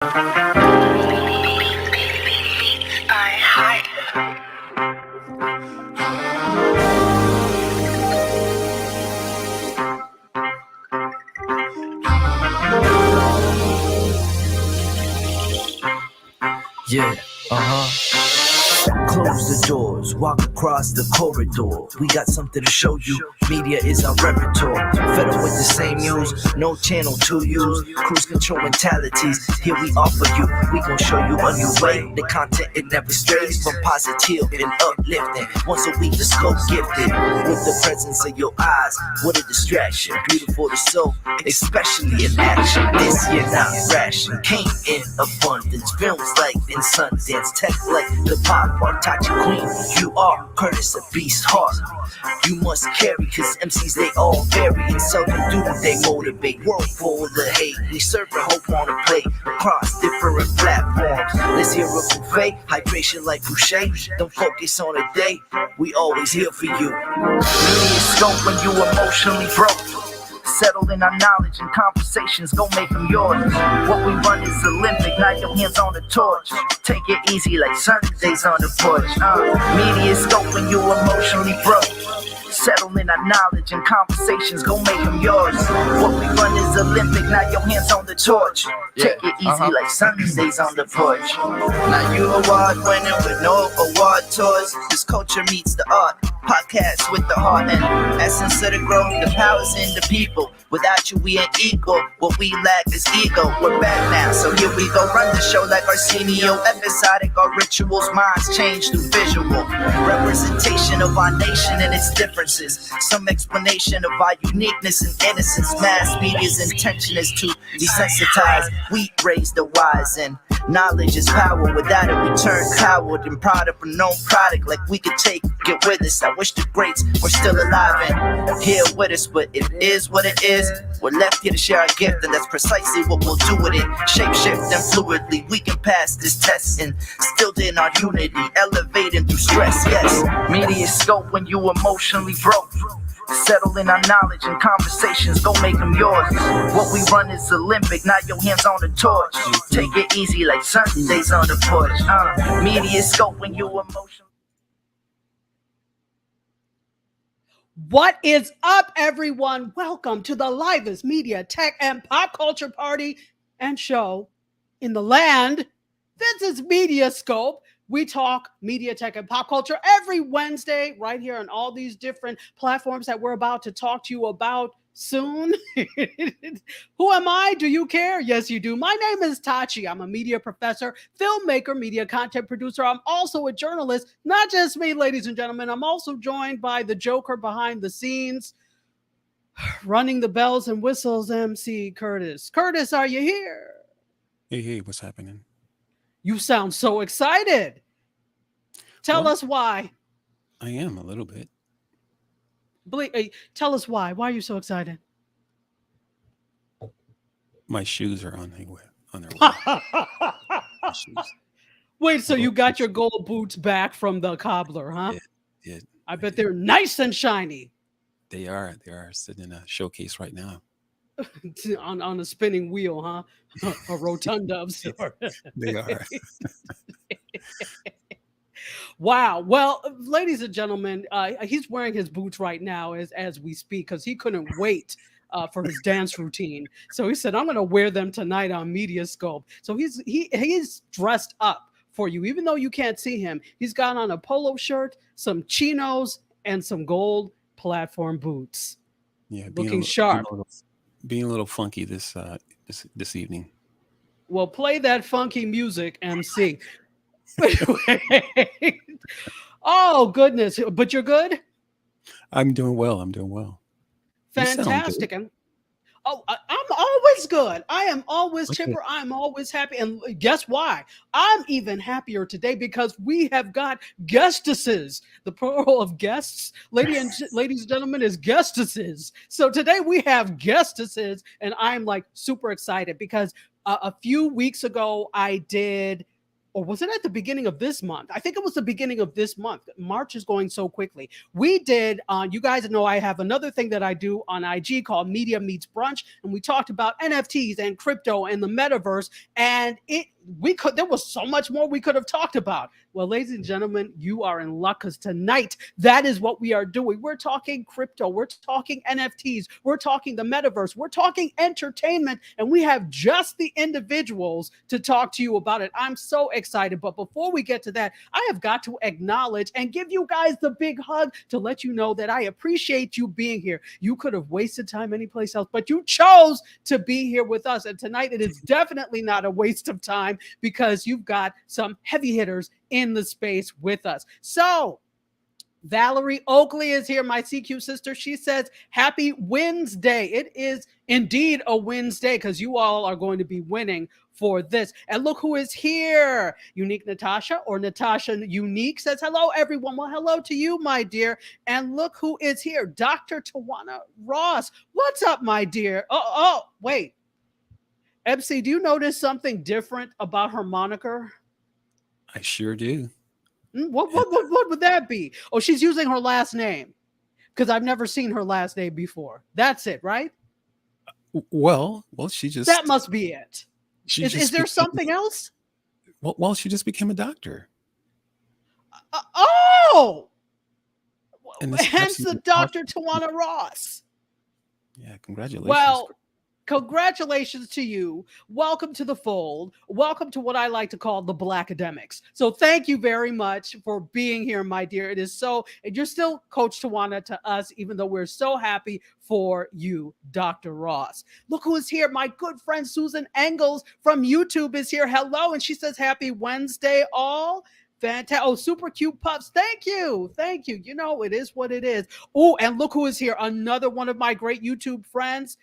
Yeah, Close the doors, walk across the corridor. We got something to show you. Media is our repertoire. Fed up with the same news, no channel to use. Cruise control mentalities, here we offer you. We gon' show you a new way. The content, it never strays from positive and uplifting. Once a week, the scope gifted. With the presence of your eyes, what a distraction. Beautiful to soul, especially in action. This year not ration, came in abundance. Films like in Sundance, tech like the pop art. Tachi Queen, you are Curtis, a beast heart. You must carry, cause MCs they all vary. And seldom do they motivate. World full of hate, we serve the hope on a plate across different platforms. Let's hear a buffet, hydration like Boucher. Don't focus on a day, we always here for you. MediaScope when you emotionally broke. Settle in our knowledge and conversations, go make them yours. What we run is Olympic, now your hands on the torch. Take it easy like Sundays on the porch. MediaScope when you emotionally broke. Settle in our knowledge and conversations, go make them yours. What we run is Olympic, now your hands on the torch. Take it easy like Sundays on the porch. Now you award winning with no award tours. This culture meets the art. Podcast with the heart and essence of the growth. The power's in the people. Without you, we ain't equal. What we lack is ego. We're back now, so here we go. Run the show like Arsenio. Episodic, our rituals, minds change through visual representation of our nation and its differences. Some explanation of our uniqueness and innocence. Mass media's intention is to desensitize. We raise the wise, and knowledge is power. Without it, we turn coward and proud of a known product. Like we could take it with us. I wish the greats were still alive and here with us, but it is what it is. We're left here to share our gift, and that's precisely what we'll do with it. Shape shift and fluidly, we can pass this test and still in our unity, elevating through stress. Yes, MediaScope when you emotionally broke. Settle in our knowledge and conversations, go make them yours. What we run is Olympic, now your hands on the torch. Take it easy like Sundays on the porch. MediaScope when you emotionally. What is up, everyone? Welcome to the livest media, tech, and pop culture party and show in the land. This is MediaScope. We talk media, tech, and pop culture every Wednesday right here on all these different platforms that we're about to talk to you about soon. Who am I? Do you care? Yes, you do. My name is Tachi. I'm a media professor, filmmaker, media content producer. I'm also a journalist. Not just me, ladies and gentlemen. I'm also joined by the Joker behind the scenes, running the bells and whistles, MC Curtis. Curtis, are you here? Hey, what's happening? You sound so excited. Tell us why. I am a little bit. Tell us why. Why are you so excited? My shoes are on their way. Wait, so you got your gold boots back from the cobbler, huh? Yeah. I bet they're nice and shiny. They are. They are sitting in a showcase right now. on a spinning wheel, huh? A rotunda of sort. They are. Wow. Well, ladies and gentlemen, he's wearing his boots right now as we speak because he couldn't wait for his dance routine. So he said, I'm going to wear them tonight on MediaScope. So he's dressed up for you, even though you can't see him. He's got on a polo shirt, some chinos, and some gold platform boots. Yeah, looking sharp. Being a little funky this evening. Well, play that funky music, MC. Oh, goodness. But you're good? I'm doing well. Fantastic. I'm always good. I am always chipper. I'm always happy. And guess why? I'm even happier today because we have got guestesses. The plural of guests, ladies and gentlemen, is guestesses. So today we have guestesses, and I'm like super excited because a few weeks ago I did or was it at the beginning of this month? I think it was the beginning of this month. March is going so quickly. We did, you guys know I have another thing that I do on IG called Media Meets Brunch, and we talked about NFTs and crypto and the metaverse, and there was so much more we could have talked about. Well, ladies and gentlemen, you are in luck, because tonight, that is what we are doing. We're talking crypto, we're talking NFTs, we're talking the metaverse, we're talking entertainment, and we have just the individuals to talk to you about it. I'm so excited, but before we get to that, I have got to acknowledge and give you guys the big hug to let you know that I appreciate you being here. You could have wasted time anyplace else, but you chose to be here with us, and tonight it is definitely not a waste of time, because you've got some heavy hitters in the space with us. So Valerie Oakley is here, my CQ sister. She says, happy Wednesday. It is indeed a Wednesday, because you all are going to be winning for this. And look who is here. Unique Natasha, or Natasha Unique, says, hello, everyone. Well, hello to you, my dear. And look who is here. Dr. Tawana Ross. What's up, my dear? Oh, wait. MC, do you notice something different about her moniker? I sure do. What would that be? Oh, she's using her last name, because I've never seen her last name before. That's it, right? Well, she just... That must be it. Is there something else? Well, she just became a doctor. Hence the Dr. Tawana Ross. Yeah, congratulations. Well, congratulations to you. Welcome to the fold. Welcome to what I like to call the Black academics. So thank you very much for being here, my dear. It is so, and you're still Coach Tawana to us, even though we're so happy for you, Dr. Ross. Look who is here. My good friend Susan Engels from YouTube is here. Hello. And she says, happy Wednesday, all. Fantastic. Oh, super cute pups. Thank you. You know, it is what it is. Oh, and look who is here. Another one of my great YouTube friends,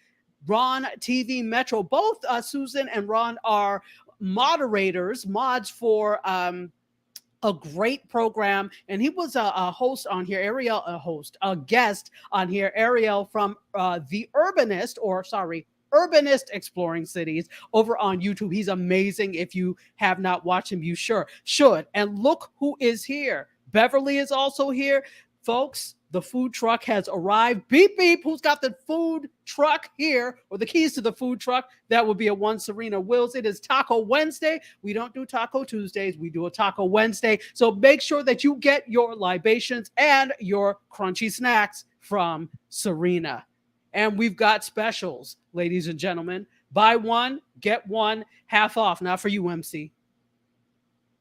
Ron TV Metro. Both Susan and Ron are mods for a great program, and he was a host on here, a guest on here, Ariel from the Urbanist Exploring Cities over on YouTube. He's amazing. If you have not watched him, you sure should. And look who is here. Beverly is also here. Folks, the food truck has arrived. Beep, beep. Who's got the food truck here, or the keys to the food truck? That would be a one Serena Wills. It is Taco Wednesday. We don't do Taco Tuesdays. We do a Taco Wednesday. So make sure that you get your libations and your crunchy snacks from Serena. And we've got specials, ladies and gentlemen. Buy one, get one, half off. Not for you, MC.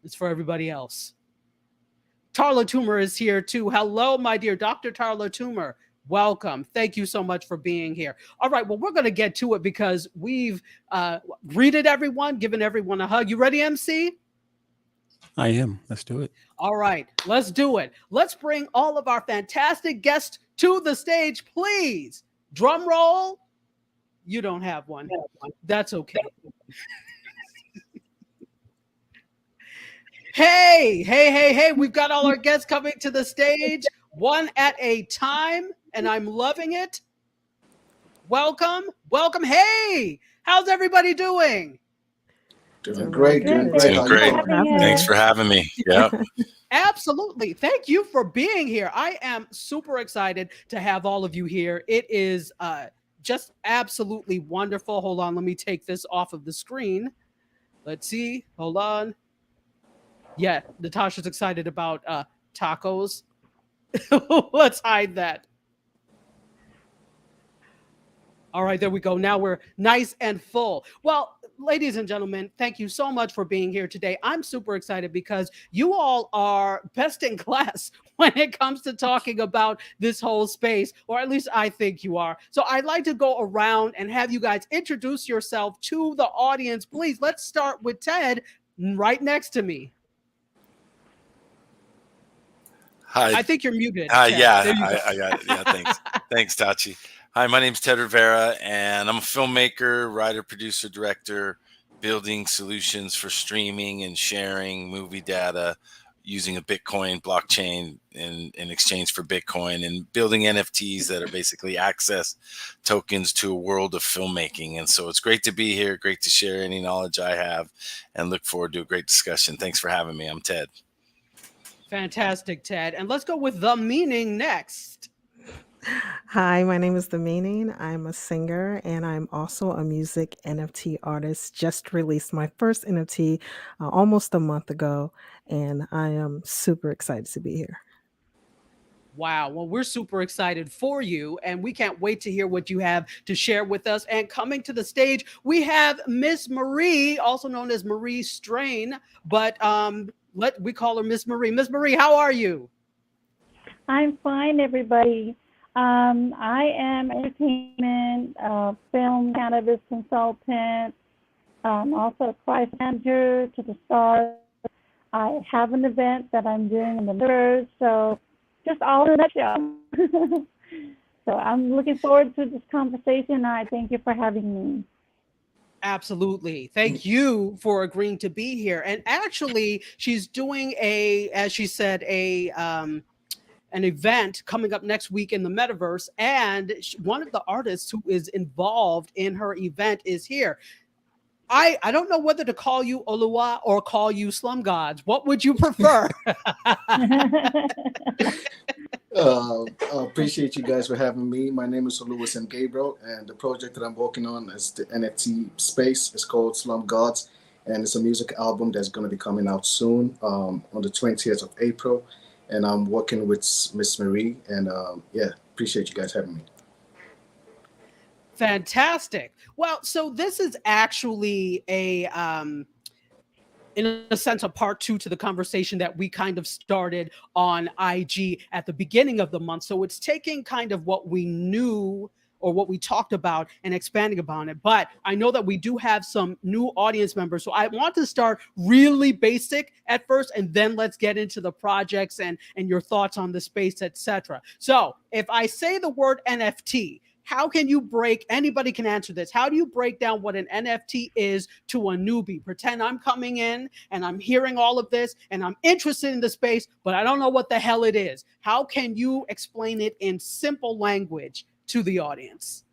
It's for everybody else. Tarla Toomer is here too. Hello, my dear Dr. Tarla Toomer. Welcome. Thank you so much for being here. All right, well, we're going to get to it, because we've greeted everyone, given everyone a hug. You ready, MC? I am. Let's do it. All right, let's do it. Let's bring all of our fantastic guests to the stage, please. Drum roll. You don't have one. That's okay. Hey. We've got all our guests coming to the stage, one at a time, and I'm loving it. Welcome. Hey, how's everybody doing? Doing great. Thanks for having me. Yeah. Absolutely. Thank you for being here. I am super excited to have all of you here. It is just absolutely wonderful. Hold on. Let me take this off of the screen. Let's see. Hold on. Yeah, Natasha's excited about tacos. Let's hide that. All right, there we go. Now we're nice and full. Well, ladies and gentlemen, thank you so much for being here today. I'm super excited because you all are best in class when it comes to talking about this whole space, or at least I think you are. So I'd like to go around and have you guys introduce yourself to the audience. Please, let's start with Ted right next to me. Hi. I think you're muted. Yeah, I got it. Yeah, thanks. Thanks, Tachi. Hi, my name's Ted Rivera, and I'm a filmmaker, writer, producer, director, building solutions for streaming and sharing movie data, using a Bitcoin blockchain in exchange for Bitcoin, and building NFTs that are basically access tokens to a world of filmmaking. And so it's great to be here, great to share any knowledge I have, and look forward to a great discussion. Thanks for having me. I'm Ted. Fantastic, Ted. And let's go with The Meaning next. Hi, my name is The Meaning. I'm a singer and I'm also a music NFT artist. Just released my first NFT almost a month ago, and I am super excited to be here. Wow. Well, we're super excited for you, and we can't wait to hear what you have to share with us. And coming to the stage, we have Miss Marie, also known as Marie Strane, but we call her Miss Marie. Miss Marie, how are you? I'm fine, everybody. I am entertainment, film cannabis consultant, also a price manager to the stars. I have an event that I'm doing in the Metaverse, so just all in a nutshell. So I'm looking forward to this conversation. I thank you for having me. Absolutely. Thank you for agreeing to be here. And actually, she's doing as she said, an event coming up next week in the Metaverse. And one of the artists who is involved in her event is here. I don't know whether to call you Oluwa or call you Slum Gods. What would you prefer? I appreciate you guys for having me. My name is Oluwa St. Gabriel, and the project that I'm working on is the NFT space. It's called Slum Gods, and it's a music album that's going to be coming out soon on the 20th of April. And I'm working with Miss Marie, and appreciate you guys having me. Fantastic. Well, so this is actually in a sense, a part two to the conversation that we kind of started on IG at the beginning of the month. So it's taking kind of what we knew or what we talked about and expanding upon it. But I know that we do have some new audience members. So I want to start really basic at first, and then let's get into the projects and your thoughts on the space, etc. So if I say the word NFT, how can you anybody can answer this. How do you break down what an NFT is to a newbie? Pretend I'm coming in and I'm hearing all of this and I'm interested in the space, but I don't know what the hell it is. How can you explain it in simple language to the audience?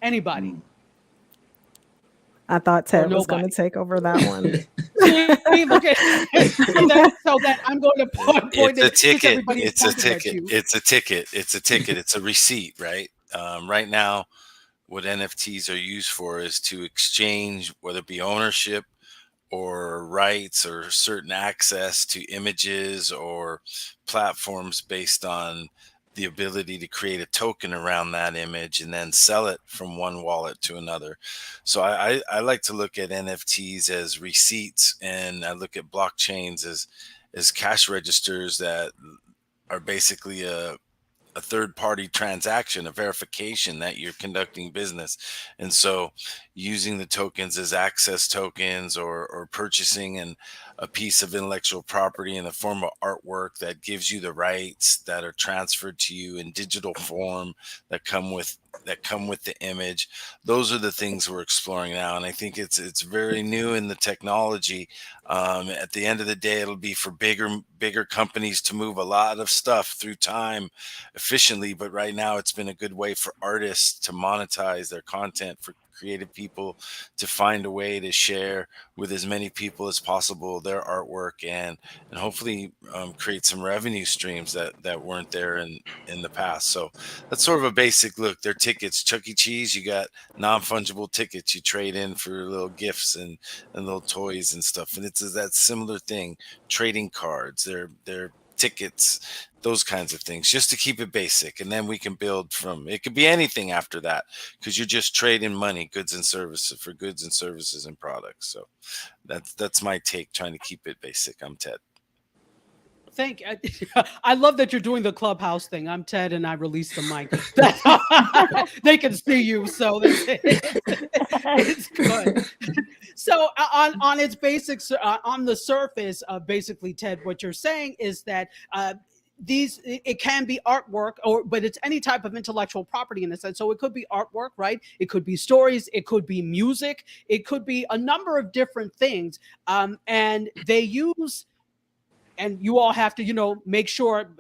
Anybody? I thought Ted was going to take over that one. Look at so that I'm going to point it's a ticket. It's a ticket. It's a ticket. It's a ticket. It's a receipt, right? Right now, what NFTs are used for is to exchange, whether it be ownership or rights or certain access to images or platforms based on the ability to create a token around that image and then sell it from one wallet to another. So I like to look at NFTs as receipts, and I look at blockchains as cash registers that are basically a third-party transaction, a verification that you're conducting business. And so using the tokens as access tokens or purchasing a piece of intellectual property in the form of artwork that gives you the rights that are transferred to you in digital form that come with the image. Those are the things we're exploring now. And I think it's very new in the technology. At the end of the day, it'll be for bigger companies to move a lot of stuff through time efficiently. But right now it's been a good way for artists to monetize their content, for creative people to find a way to share with as many people as possible their artwork and hopefully create some revenue streams that weren't there in the past. So that's sort of a basic look. They're tickets. Chuck E. Cheese, you got non-fungible tickets you trade in for little gifts and little toys and stuff. And it's that similar thing. Trading cards, they're tickets, those kinds of things, just to keep it basic. And then we can build from, it could be anything after that, because you're just trading money, goods and services for goods and services and products. So that's my take, trying to keep it basic. I'm Ted. Thank you. I love that you're doing the Clubhouse thing. I'm Ted and I released the mic. They can see you, so it's good. So on its basics, on the surface, basically, Ted, what you're saying is that it can be artwork, but it's any type of intellectual property in a sense. So it could be artwork, right? It could be stories. It could be music. It could be a number of different things. And they use and you all have to, make sure,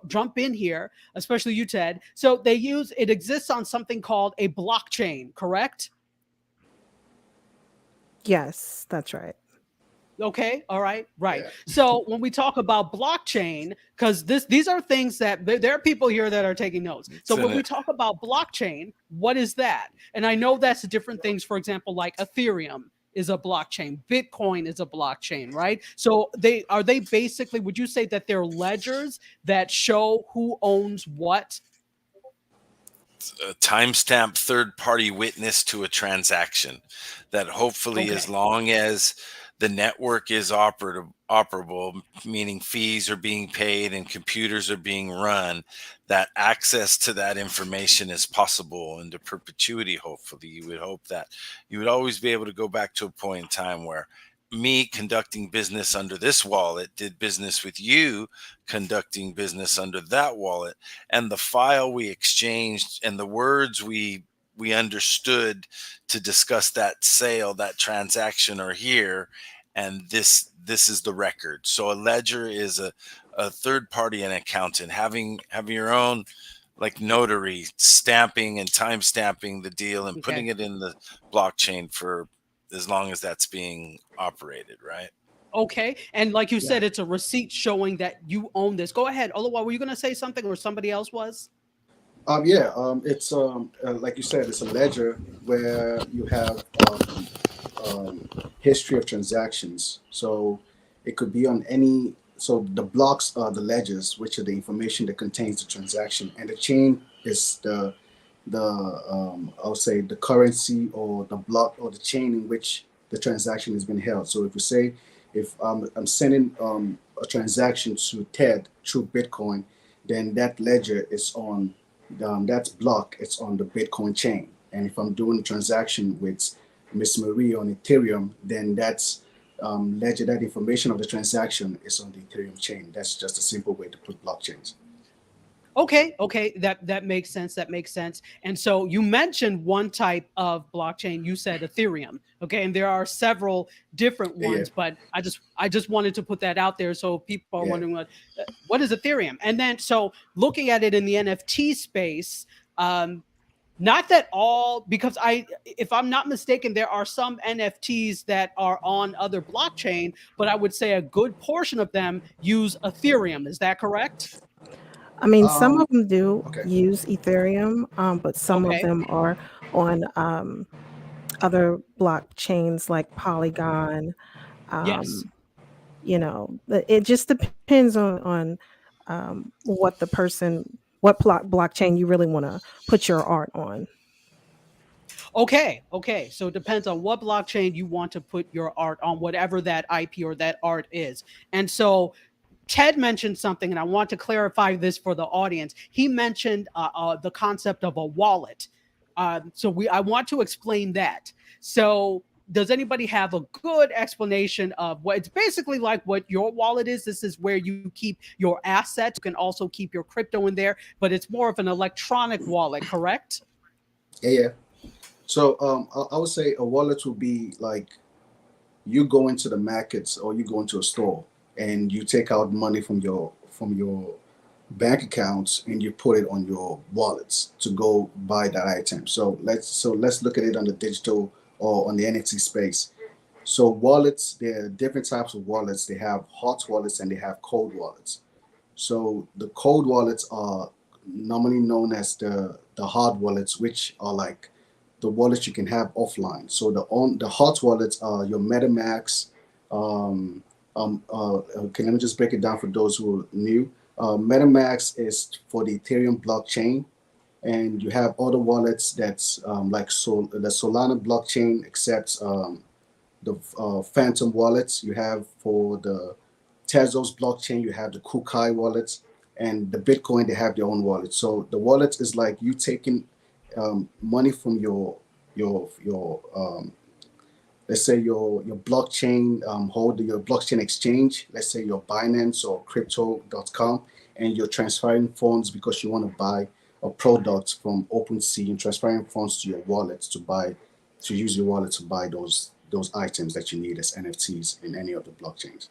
jump in here, especially you, Ted. So it exists on something called a blockchain, correct? Yes, that's right. Okay. All right. Right. Yeah. So when we talk about blockchain, because these are things that there are people here that are taking notes. So when we talk about blockchain, what is that? And I know that's different things. For example, like Ethereum is a blockchain, Bitcoin is a blockchain, right? So are they basically, would you say that they're ledgers that show who owns what? A timestamp third-party witness to a transaction that hopefully, Okay. as long as the network is operable, meaning fees are being paid and computers are being run, that access to that information is possible into perpetuity. Hopefully, you would hope that you would always be able to go back to a point in time where me conducting business under this wallet did business with you conducting business under that wallet, and the file we exchanged and the words we understood to discuss that sale, that transaction are here, and this is the record. So a ledger is a third party, an accountant having your own like notary stamping and time stamping the deal and putting it in the blockchain for as long as that's being operated, right? Okay. And like you said, it's a receipt showing that you own this. Go ahead. Oluwa, were you going to say something, or somebody else was? It's like you said, it's a ledger where you have history of transactions. So it could be on any. So the blocks are the ledgers, which are the information that contains the transaction, and the chain is the I'll say the currency or the block or the chain in which the transaction has been held. So if we say if I'm sending a transaction to Ted through Bitcoin, then that ledger is on that block. It's on the Bitcoin chain. And if I'm doing a transaction with Miss Marie on Ethereum, then that's ledger. That information of the transaction is on the Ethereum chain. That's just a simple way to put blockchains. Okay, that makes sense. That makes sense. And so you mentioned one type of blockchain. You said Ethereum. Okay, and there are several different ones, but I just wanted to put that out there so people are wondering what is Ethereum. And then so looking at it in the NFT space, not that all, because if I'm not mistaken, there are some NFTs that are on other blockchain, but I would say a good portion of them use Ethereum. Is that correct? I mean, some of them do Okay. use Ethereum, but some of them are on other blockchains like Polygon. Yes. It just depends on what blockchain you really want to put your art on. Okay. So it depends on what blockchain you want to put your art on, whatever that IP or that art is. And so Ted mentioned something, and I want to clarify this for the audience. He mentioned the concept of a wallet. I want to explain that. So does anybody have a good explanation of what it's basically like, what your wallet is? This is where you keep your assets. You can also keep your crypto in there, but it's more of an electronic wallet, correct? Yeah. So I would say a wallet would be like you go into the markets or you go into a store and you take out money from your bank accounts and you put it on your wallets to go buy that item. So let's look at it on the digital or on the NFT space. So wallets, there are different types of wallets. They have hot wallets and they have cold wallets. So the cold wallets are normally known as the hard wallets, which are like the wallets you can have offline. So the hot wallets are your MetaMask. Okay, let me just break it down for those who are new. MetaMask is for the Ethereum blockchain, and you have other wallets that's the Solana blockchain accepts the Phantom wallets. You have for the Tezos blockchain, you have the Kukai wallets, and the Bitcoin, they have their own wallet. So the wallet is like you taking money from your let's say your blockchain holder, your blockchain exchange, let's say your Binance or crypto.com, and you're transferring funds because you want to buy a product from OpenSea and transferring funds to your wallet to use your wallet to buy those items that you need as NFTs in any of the blockchains.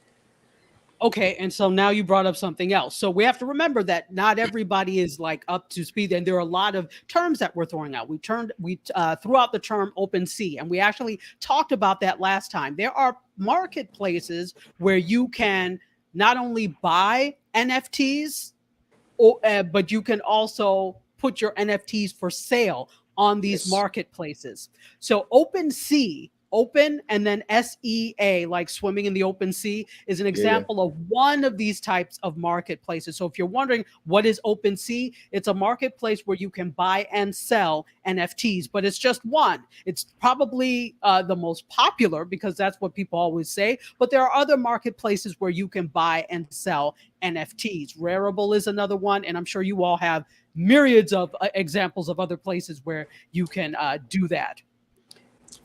Okay, and so now you brought up something else. So we have to remember that not everybody is like up to speed, and there are a lot of terms that we're throwing out. We threw out the term OpenSea, and we actually talked about that last time. There are marketplaces where you can not only buy NFTs, but you can also put your NFTs for sale on these marketplaces. So OpenSea, open and then SEA, like swimming in the open sea, is an example of one of these types of marketplaces. So if you're wondering what is OpenSea, it's a marketplace where you can buy and sell NFTs, but it's just one. It's probably the most popular because that's what people always say, but there are other marketplaces where you can buy and sell NFTs. Rarible is another one, and I'm sure you all have myriads of examples of other places where you can do that.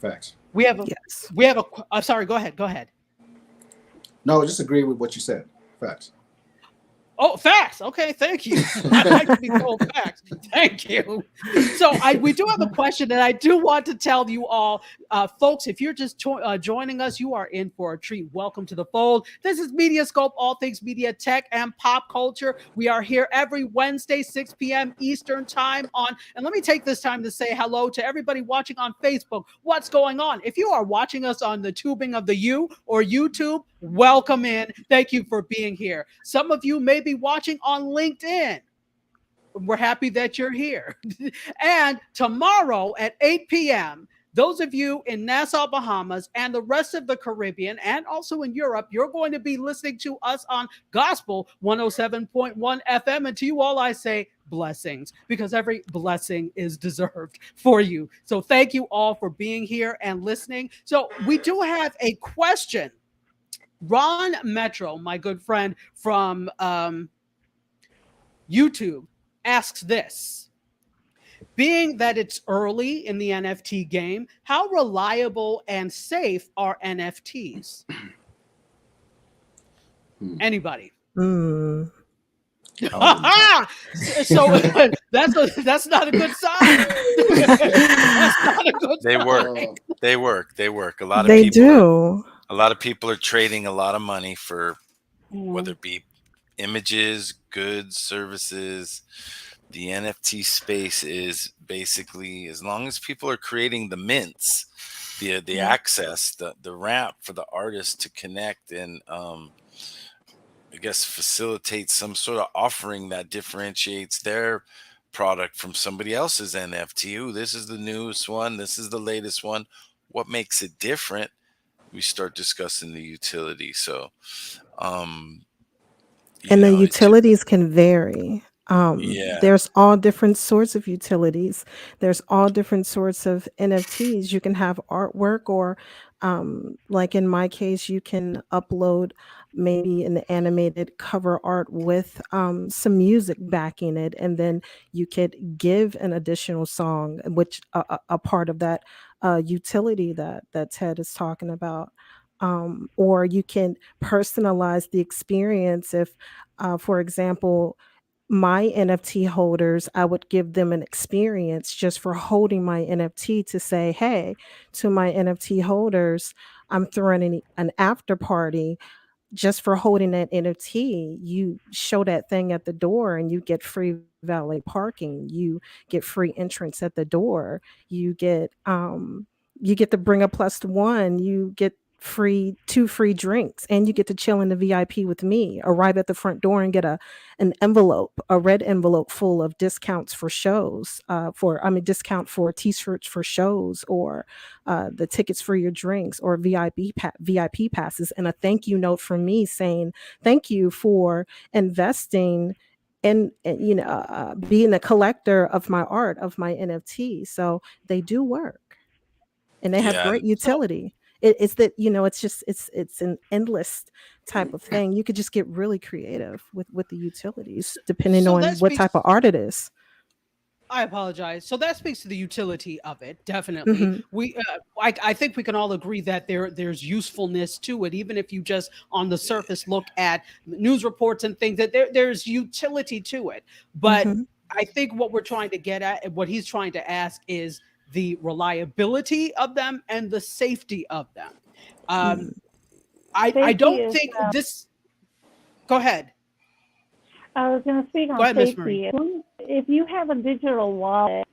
Facts. I'm sorry, go ahead. No, just agree with what you said. Facts. Oh, facts. Okay, thank you. I like to be told facts. Thank you. So we do have a question, and I do want to tell you all, folks, if you're just joining us, you are in for a treat. Welcome to the fold. This is MediaScope, all things media, tech, and pop culture. We are here every Wednesday, 6 p.m. Eastern time and let me take this time to say hello to everybody watching on Facebook. What's going on? If you are watching us on the tubing of the U or YouTube, welcome in. Thank you for being here. Some of you may be watching on LinkedIn. We're happy that you're here. And tomorrow at 8 p.m., those of you in Nassau, Bahamas, and the rest of the Caribbean, and also in Europe, you're going to be listening to us on Gospel 107.1 FM. And to you all, I say blessings, because every blessing is deserved for you. So thank you all for being here and listening. So we do have a question. Ron Metro, my good friend from YouTube, asks this. Being that it's early in the NFT game, how reliable and safe are NFTs? Anybody? Mm. So that's not a good sign. That's not a good sign. They work. A lot of people are trading a lot of money for whether it be images, goods, services. The NFT space is basically, as long as people are creating the mints, the access, the ramp for the artist to connect and I guess facilitate some sort of offering that differentiates their product from somebody else's NFT. Ooh, this is the newest one. This is the latest one. What makes it different? We start discussing the utility. So, and the utilities can vary. There's all different sorts of utilities. There's all different sorts of NFTs. You can have artwork, or like in my case, you can upload maybe an animated cover art with some music backing it, and then you could give an additional song, which a part of that utility that Ted is talking about. Or you can personalize the experience. If, for example, my NFT holders, I would give them an experience just for holding my NFT, to say, hey, to my NFT holders, I'm throwing an after party just for holding that NFT. You show that thing at the door and you get free valet parking. You get free entrance at the door. You get to bring a +1. You get two free drinks, and you get to chill in the VIP with me. Arrive at the front door and get a red envelope full of discounts for shows, discount for t-shirts for shows, or the tickets for your drinks, or VIP passes, and a thank you note from me saying thank you for investing and being a collector of my art, of my NFT. So they do work, and they have great utility. It's that, it's an endless type of thing. You could just get really creative with the utilities, depending on what type of art it is. I apologize. So that speaks to the utility of it. Definitely. I think we can all agree that there's usefulness to it, even if you just on the surface look at news reports and things, that there's utility to it. But I think what we're trying to get at, and what he's trying to ask, is the reliability of them and the safety of them. I don't think this. Go ahead. I was going to speak Go on ahead, Miss Marie. safety. If you have a digital wallet,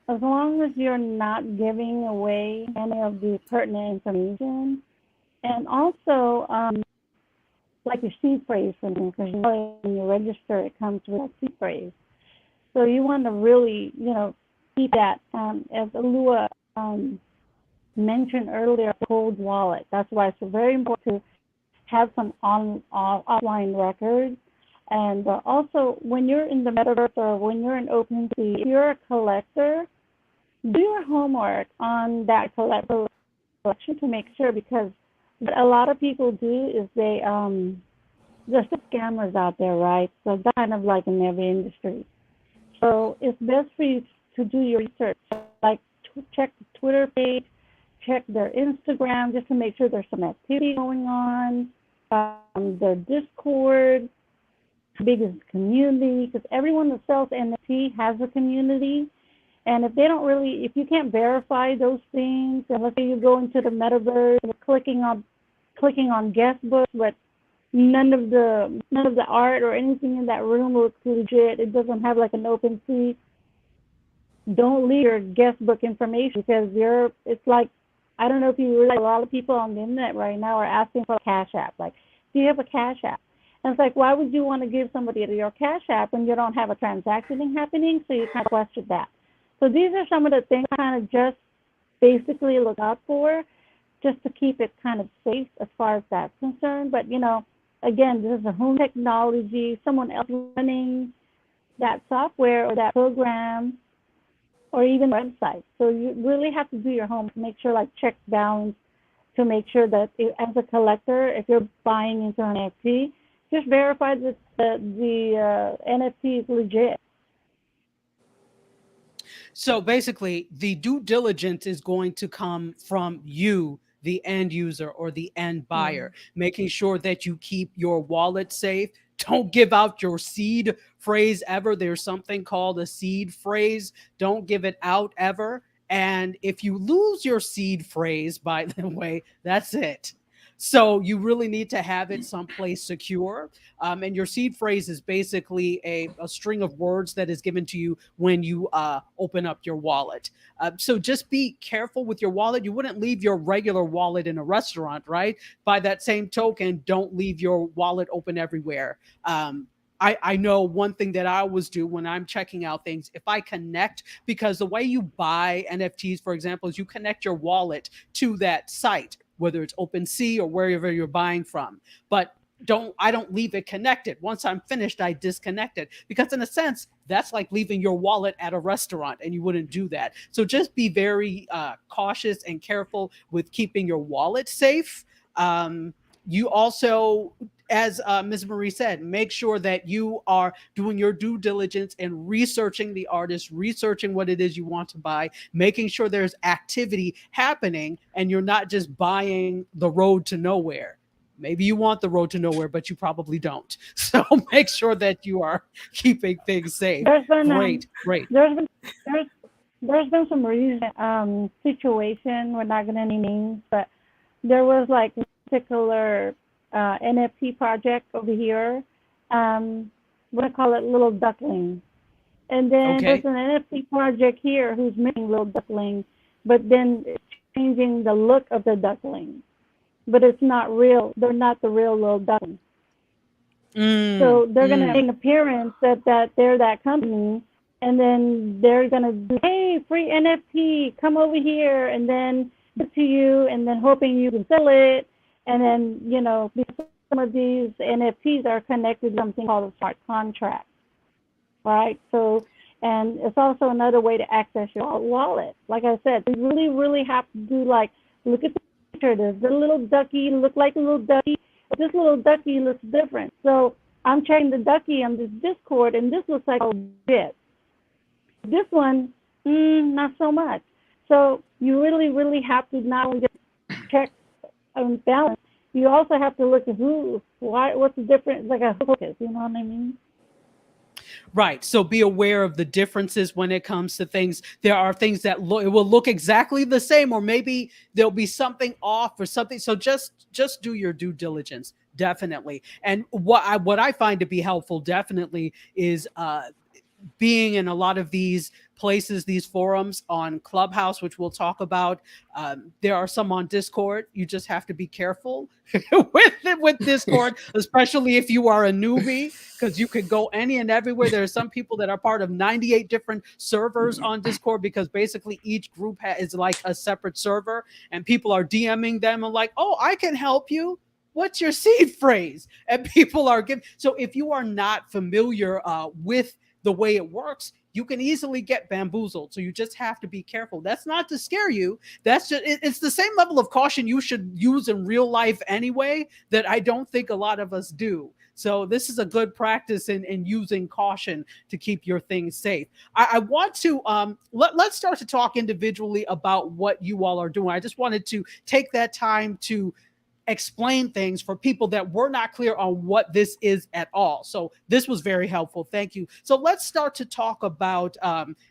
as long as you're not giving away any of the pertinent information, and also like your seed phrase, for instance, because you know when you register, it comes with a seed phrase. So you want to really, keep that. As Oluwa mentioned earlier, cold wallet. That's why it's very important to have some offline records. And also, when you're in the metaverse or when you're in OpenSea, if you're a collector, do your homework on that collection to make sure, because what a lot of people do is there's some scammers out there, right? So that's kind of like in every industry. So it's best for you to do your research, like check the Twitter page, check their Instagram, just to make sure there's some activity going on, their Discord, how big is the community, because everyone that sells NFT has a community. And if you can't verify those things, and let's say you go into the metaverse and clicking on guest books, but none of the art or anything in that room looks legit, it doesn't have like an open sea, don't leave your guest book information, because it's like, I don't know if you realize, a lot of people on the internet right now are asking for a Cash App. Like, do you have a Cash App? And it's like, why would you want to give somebody your Cash App when you don't have a transaction happening? So you kind of question that. So these are some of the things I kind of just basically look out for, just to keep it kind of safe as far as that's concerned. But, again, this is a home technology, someone else running that software or that program or even website. So you really have to do your homework, make sure, like, check balance, to make sure that as a collector, if you're buying into an NFT, just verify that the NFT is legit. So basically, the due diligence is going to come from you, the end user or the end buyer, making sure that you keep your wallet safe. Don't give out your seed phrase ever. There's something called a seed phrase. Don't give it out ever. And if you lose your seed phrase, by the way, that's it. So you really need to have it someplace secure. And your seed phrase is basically a string of words that is given to you when you open up your wallet. So just be careful with your wallet. You wouldn't leave your regular wallet in a restaurant, right? By that same token, don't leave your wallet open everywhere. I know one thing that I always do when I'm checking out things, if I connect, because the way you buy NFTs, for example, is you connect your wallet to that site, whether it's OpenSea or wherever you're buying from. But I don't leave it connected. Once I'm finished, I disconnect it, because in a sense, that's like leaving your wallet at a restaurant, and you wouldn't do that. So just be very cautious and careful with keeping your wallet safe. You also, as Ms. Marie said, make sure that you are doing your due diligence and researching the artist, researching what it is you want to buy, making sure there's activity happening, and you're not just buying the road to nowhere. Maybe you want the road to nowhere, but you probably don't. So make sure that you are keeping things safe. Great. There's been some recent situation. We're not going to name names, but there was like a particular NFT project over here. We're going to call it Little Duckling. And then there's an NFT project here who's making Little Duckling, but then it's changing the look of the duckling. But it's not real. They're not the real Little Duckling. So they're going to make an appearance that they're that company, and then they're going to do, hey, free NFT, come over here, and then give it to you, and then hoping you can sell it. And then, because some of these NFTs are connected to something called a smart contract, right? So, and it's also another way to access your wallet. Like I said, you really, really have to do, like, look at the picture. Does the little ducky look like a little ducky? This little ducky looks different. So I'm checking the ducky on this Discord, and this looks like a bit. This one, not so much. So you really, really have to not only just check and balance, you also have to look at what's the difference, like a focus, you know what I mean? Right. So be aware of the differences when it comes to things. There are things that it will look exactly the same, or maybe there'll be something off or something. So just do your due diligence, definitely. And what I find to be helpful, definitely, is being in a lot of these places, these forums on Clubhouse, which we'll talk about. There are some on Discord. You just have to be careful with Discord, especially if you are a newbie, because you could go any and everywhere. There are some people that are part of 98 different servers on Discord, because basically each group is like a separate server, and people are DMing them and like, oh, I can help you. What's your seed phrase? And people are giving. So if you are not familiar with the way it works, you can easily get bamboozled. So you just have to be careful. That's not to scare you. That's just, it's the same level of caution you should use in real life anyway, that I don't think a lot of us do. So this is a good practice in using caution to keep your things safe. I want to let's start to talk individually about what you all are doing. I just wanted to take that time to explain things for people that were not clear on what this is at all. So this was very helpful. Thank you. So let's start to talk about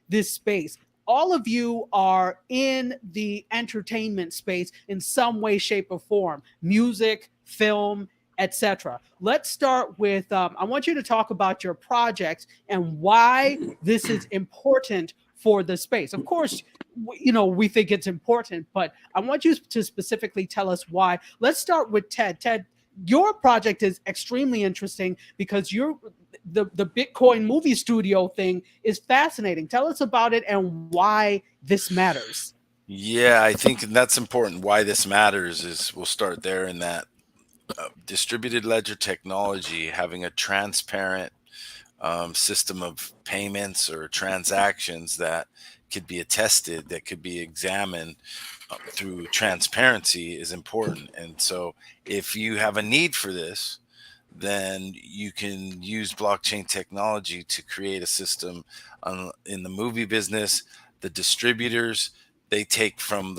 this space. All of you are in the entertainment space in some way, shape, or form: music, film, etc. Let's start with, I want you to talk about your projects and why this is important for the space. Of course, we think it's important, but I want you to specifically tell us why. Let's start with Ted. Ted, your project is extremely interesting because the Bitcoin movie studio thing is fascinating. Tell us about it and why this matters. Yeah, I think that's important. Why this matters is, we'll start there, in that distributed ledger technology, having a transparent system of payments or transactions that could be attested, that could be examined through transparency, is important. And so if you have a need for this, then you can use blockchain technology to create a system. In the movie business, the distributors, they take from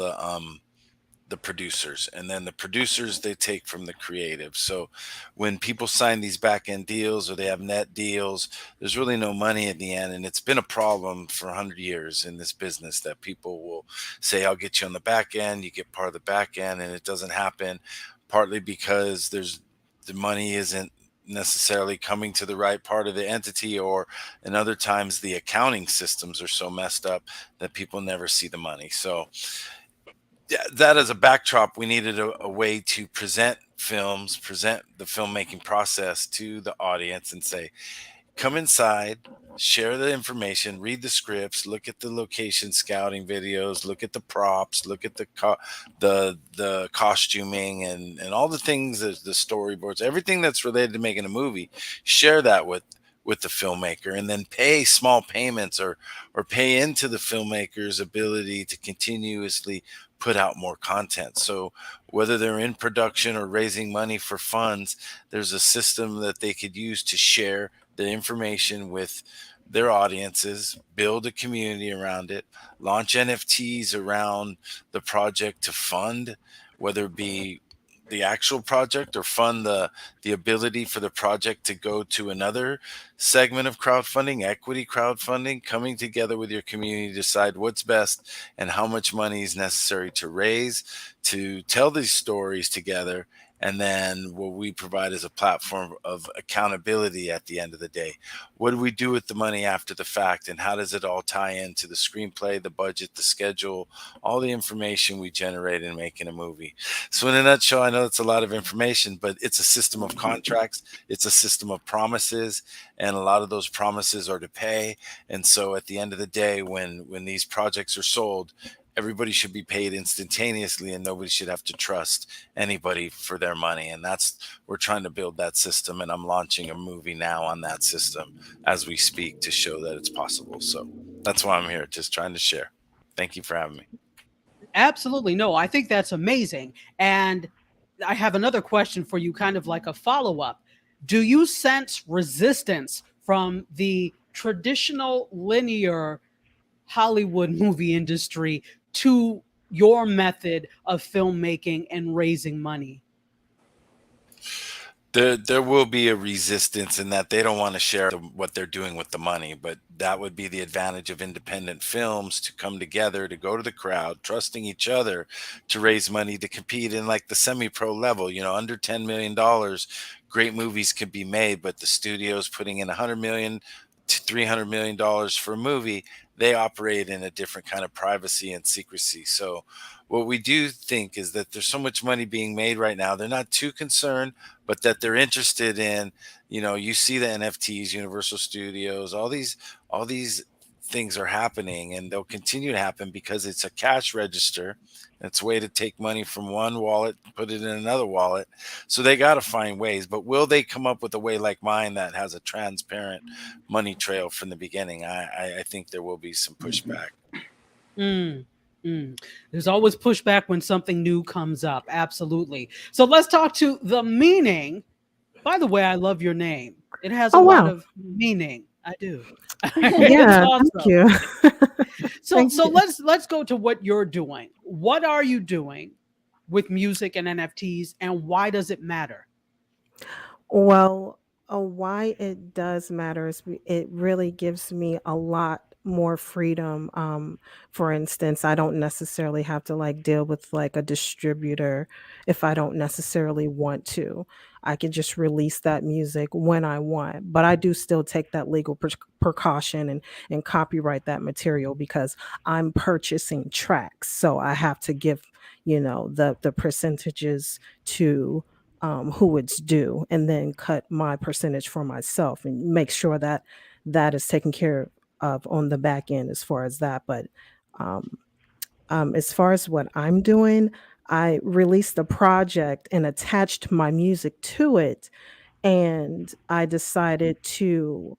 the producers, and then the producers, they take from the creative. So when people sign these back end deals, or they have net deals, there's really no money at the end. And it's been a problem for 100 years in this business, that people will say, I'll get you on the back end, you get part of the back end, and it doesn't happen, partly because the money isn't necessarily coming to the right part of the entity, or in other times the accounting systems are so messed up that people never see the money. So that as a backdrop, we needed a way to present the filmmaking process to the audience, and say, come inside, share the information, read the scripts, look at the location scouting videos, look at the props, look at the costuming, and all the things, the storyboards, everything that's related to making a movie. Share that with the filmmaker, and then pay small payments, or pay into the filmmaker's ability to continuously put out more content. So whether they're in production or raising money for funds, there's a system that they could use to share the information with their audiences, build a community around it, launch NFTs around the project to fund, whether it be the actual project, or fund the ability for the project to go to another segment of crowdfunding, equity crowdfunding, coming together with your community to decide what's best and how much money is necessary to raise, to tell these stories together. And then what we provide is a platform of accountability at the end of the day. What do we do with the money after the fact? And how does it all tie into the screenplay, the budget, the schedule, all the information we generate in making a movie? So in a nutshell, I know it's a lot of information, but it's a system of contracts. It's a system of promises. And a lot of those promises are to pay. And so at the end of the day, when these projects are sold, everybody should be paid instantaneously, and nobody should have to trust anybody for their money. And we're trying to build that system, and I'm launching a movie now on that system as we speak to show that it's possible. So that's why I'm here, just trying to share. Thank you for having me. Absolutely. No, I think that's amazing. And I have another question for you, kind of like a follow-up. Do you sense resistance from the traditional linear Hollywood movie industry to your method of filmmaking and raising money? There will be a resistance in that they don't want to share what they're doing with the money, but that would be the advantage of independent films to come together, to go to the crowd, trusting each other to raise money to compete in like the semi-pro level. Under $10 million, great movies can be made, but the studios putting in $100 million to $300 million for a movie, they operate in a different kind of privacy and secrecy. So what we do think is that there's so much money being made right now. They're not too concerned, but that they're interested in, you see the NFTs, Universal Studios, all these things are happening, and they'll continue to happen because it's a cash register. It's a way to take money from one wallet, put it in another wallet. So they got to find ways, but will they come up with a way like mine that has a transparent money trail from the beginning? I think there will be some pushback. There's always pushback when something new comes up. Absolutely. So let's talk to the meaning. By the way, I love your name. It has a lot of meaning. I do. Yeah, awesome. Thank you. So let's go to what you're doing. What are you doing with music and NFTs, and why does it matter? Well, why it does matter is it really gives me a lot more freedom. For instance, I don't necessarily have to like deal with like a distributor if I don't necessarily want to. I can just release that music when I want, but I do still take that legal precaution and copyright that material because I'm purchasing tracks. So I have to give, the percentages to who it's due, and then cut my percentage for myself and make sure that that is taken care of on the back end as far as that. But as far as what I'm doing, I released a project and attached my music to it. And I decided to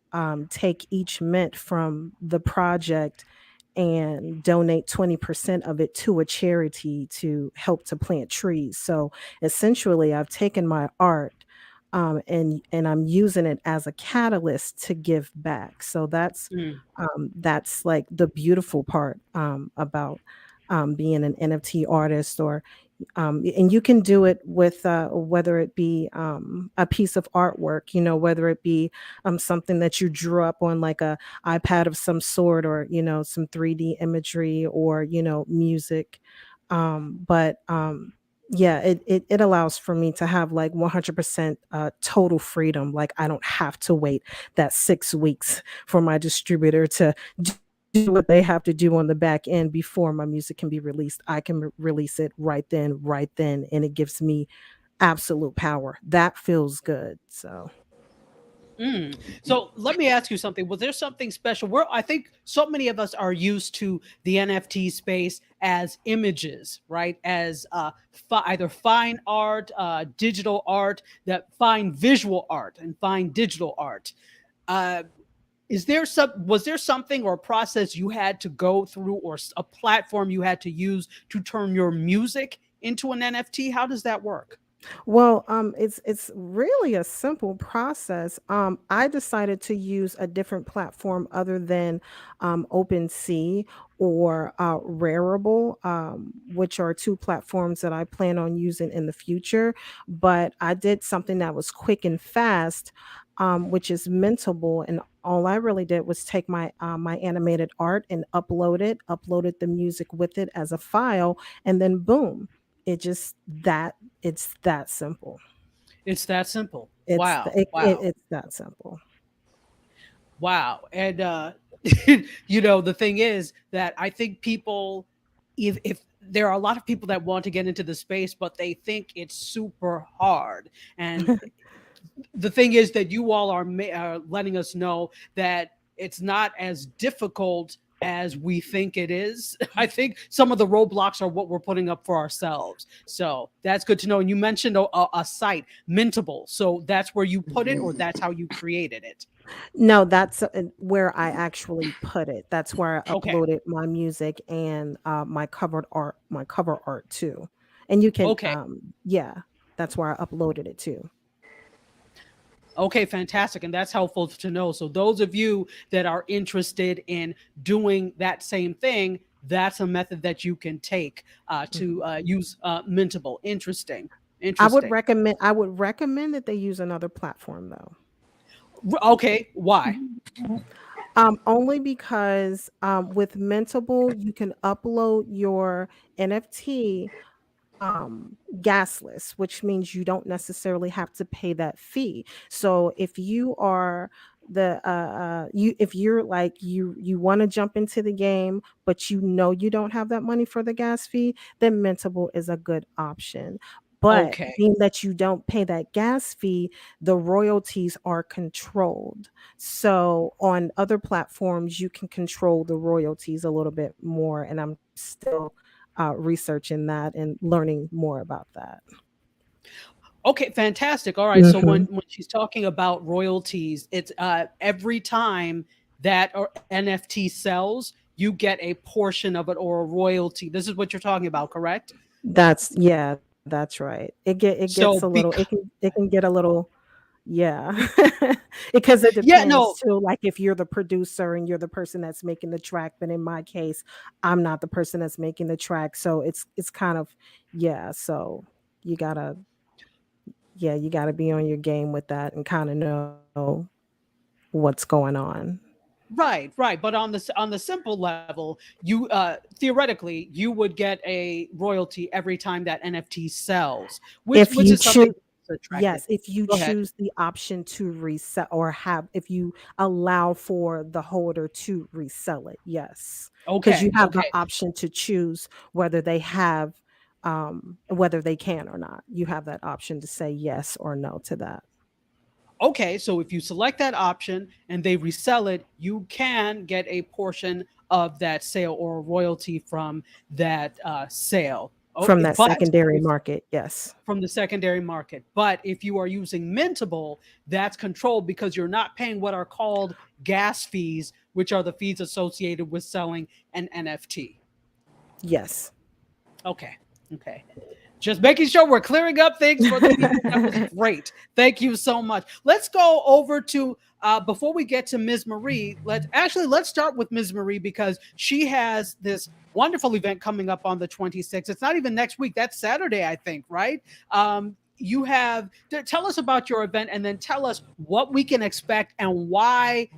take each mint from the project and donate 20% of it to a charity to help to plant trees. So essentially, I've taken my art and I'm using it as a catalyst to give back. So that's like the beautiful part about being an NFT artist, or and you can do it with whether it be a piece of artwork, whether it be something that you drew up on like a iPad of some sort, or some 3D imagery, or music. But yeah, it allows for me to have like 100% total freedom. Like I don't have to wait that 6 weeks for my distributor to do what they have to do on the back end before my music can be released. I can release it right then, and it gives me absolute power. That feels good. So So let me ask you something. Was there something special? I think so many of us are used to the NFT space as images, right? As either fine art, digital art, that fine visual art and fine digital art. Was there something or a process you had to go through, or a platform you had to use to turn your music into an NFT? How does that work? Well, it's really a simple process. I decided to use a different platform other than OpenSea or Rarible, which are two platforms that I plan on using in the future. But I did something that was quick and fast, which is Mintable, and all I really did was take my animated art and uploaded the music with it as a file, and then boom, it's that simple. It's that simple. It's Wow. it's that simple. Wow. And the thing is that I think people, if there are a lot of people that want to get into the space, but they think it's super hard. And the thing is that you all are letting us know that it's not as difficult as we think it is. I think some of the roadblocks are what we're putting up for ourselves. So that's good to know. And you mentioned a site, Mintable. So that's where you put it, or that's how you created it? No, that's where I actually put it. That's where I uploaded my music and my cover art too. And you can, yeah, that's where I uploaded it too. Okay, fantastic. And that's helpful to know. So those of you that are interested in doing that same thing, that's a method that you can take to use Mintable. Interesting. Interesting. I would recommend that they use another platform though. Okay, why? Only because with Mintable you can upload your NFT gasless, which means you don't necessarily have to pay that fee. So if you are if you're like you want to jump into the game, but you know you don't have that money for the gas fee, then Mintable is a good option. But Okay. being that you don't pay that gas fee, the royalties are controlled. So on other platforms, you can control the royalties a little bit more. And I'm still researching that and learning more about that. Okay, fantastic. All right. So Mhm. when she's talking about royalties, it's every time that or NFT sells, you get a portion of it or a royalty. This is what you're talking about, correct? Yeah, that's right. It gets So a little, because it can get a little, yeah. Because it yeah, depends no, too, like if you're the producer and you're the person that's making the track, but in my case, I'm not the person that's making the track. So it's kind of, yeah, so you gotta, yeah, you gotta be on your game with that and kind of know what's going on. right, right. But on the simple level, you theoretically you would get a royalty every time that NFT sells, If which you is something choose, that's attractive. yes, if you Go ahead. choose the option to resell or have, if you allow for the holder to resell it, yes, because you Okay, have the okay. option to choose whether they have, whether they can or not. You have that option to say yes or no to that. Okay, so if you select that option and they resell it, you can get a portion of that sale or a royalty from that sale. Oh, From that but secondary if market, yes. from the secondary market. But if you are using Mintable, that's controlled because you're not paying what are called gas fees, which are the fees associated with selling an NFT. Yes. Okay. Okay. Just making sure we're clearing up things for the people. That was great. Thank you so much. Let's go over to before we get to Ms. Marie. Let's start with Ms. Marie because she has this wonderful event coming up on the 26th. It's not even next week. That's Saturday, I think, right? You have tell us about your event and then tell us what we can expect and why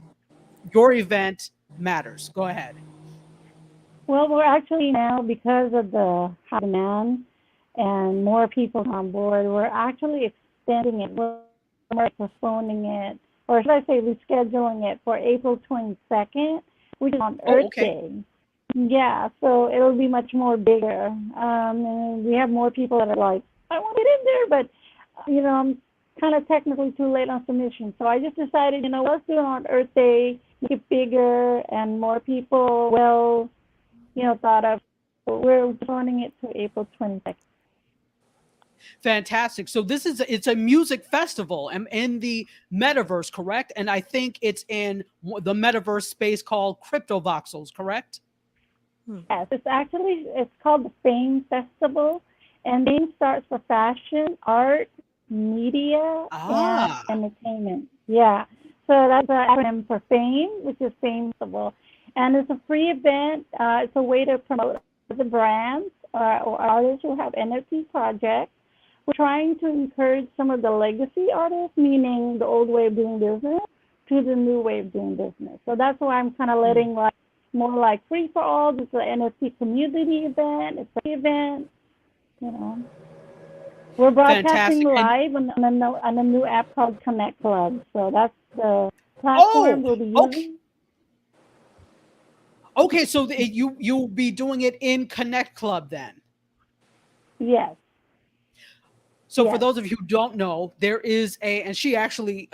your event matters. Go ahead. Well, we're actually now, because of the high demand and more people on board, we're actually extending it. We're postponing it, or should I say rescheduling it for April 22nd, which is on Oh, Earth okay. Day. Yeah, so it'll be much more bigger. And we have more people that are like, I want to get in there, but, I'm kind of technically too late on submission. So I just decided, let's do it on Earth Day, make it bigger and more people thought of. We're running it to April 22nd. Fantastic. So it's a music festival in the metaverse, correct? And I think it's in the metaverse space called Crypto Voxels, correct? Yes, it's called the Fame Festival, and Fame starts for fashion, art, media, and Ah, entertainment. Yeah, so that's an acronym for Fame, which is Fame Festival, and it's a free event. It's a way to promote the brands or artists who have NFT projects. We're trying to encourage some of the legacy artists, meaning the old way of doing business, to the new way of doing business. So that's why I'm kind of letting more like free for all. This is an NFT community event. It's a free event. You know, we're broadcasting fantastic. And live on a new app called Connect Club. So that's the platform oh, we'll be okay. using. Okay, so you'll be doing it in Connect Club then. Yes, So for yes. those of you who don't know, there is and she actually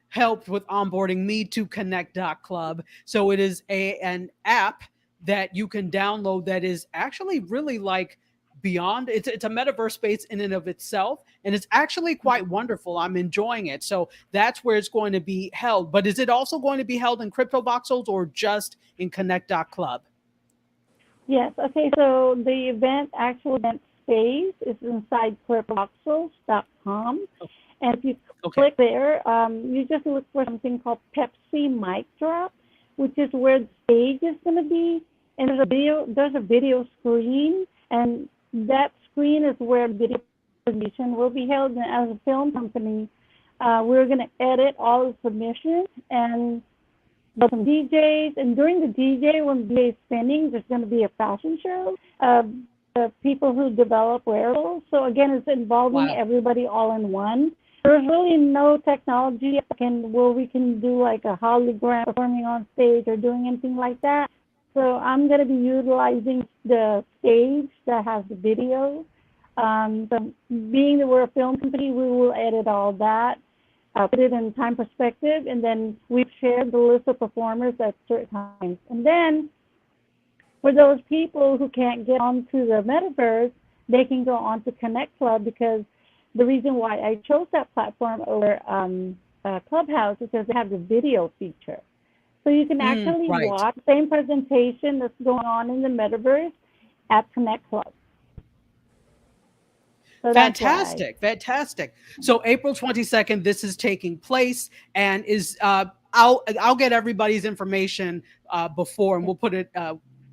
helped with onboarding me to Connect.club. So it is an app that you can download that is actually really like beyond it's a metaverse space in and of itself, and it's actually quite wonderful. I'm enjoying it. So that's where it's going to be held. But is it also going to be held in Crypto Voxels or just in Connect.club? Yes. Okay. So the actual event space is inside clearvoxels.com. And if you Okay. click there, you just look for something called Pepsi Mic Drop, which is where the stage is going to be. And there's a video screen, and that screen is where the video submission will be held as a film company. We're going to edit all the submissions and some DJs. And during the DJ, when the DJ is spinning, there's going to be a fashion show of the people who develop wearables. So again, it's involving everybody all in one. There's really no technology where we can do like a hologram performing on stage or doing anything like that. So I'm going to be utilizing the stage that has the video. So being that we're a film company, we will edit all that, put it in time perspective, and then we've shared the list of performers at certain times. And then for those people who can't get onto the Metaverse, they can go on to Connect Club, because the reason why I chose that platform over Clubhouse is because they have the video feature. So you can actually watch the same presentation that's going on in the Metaverse at Connect Club. So fantastic. So April 22nd, this is taking place, and is I'll get everybody's information before, and we'll put it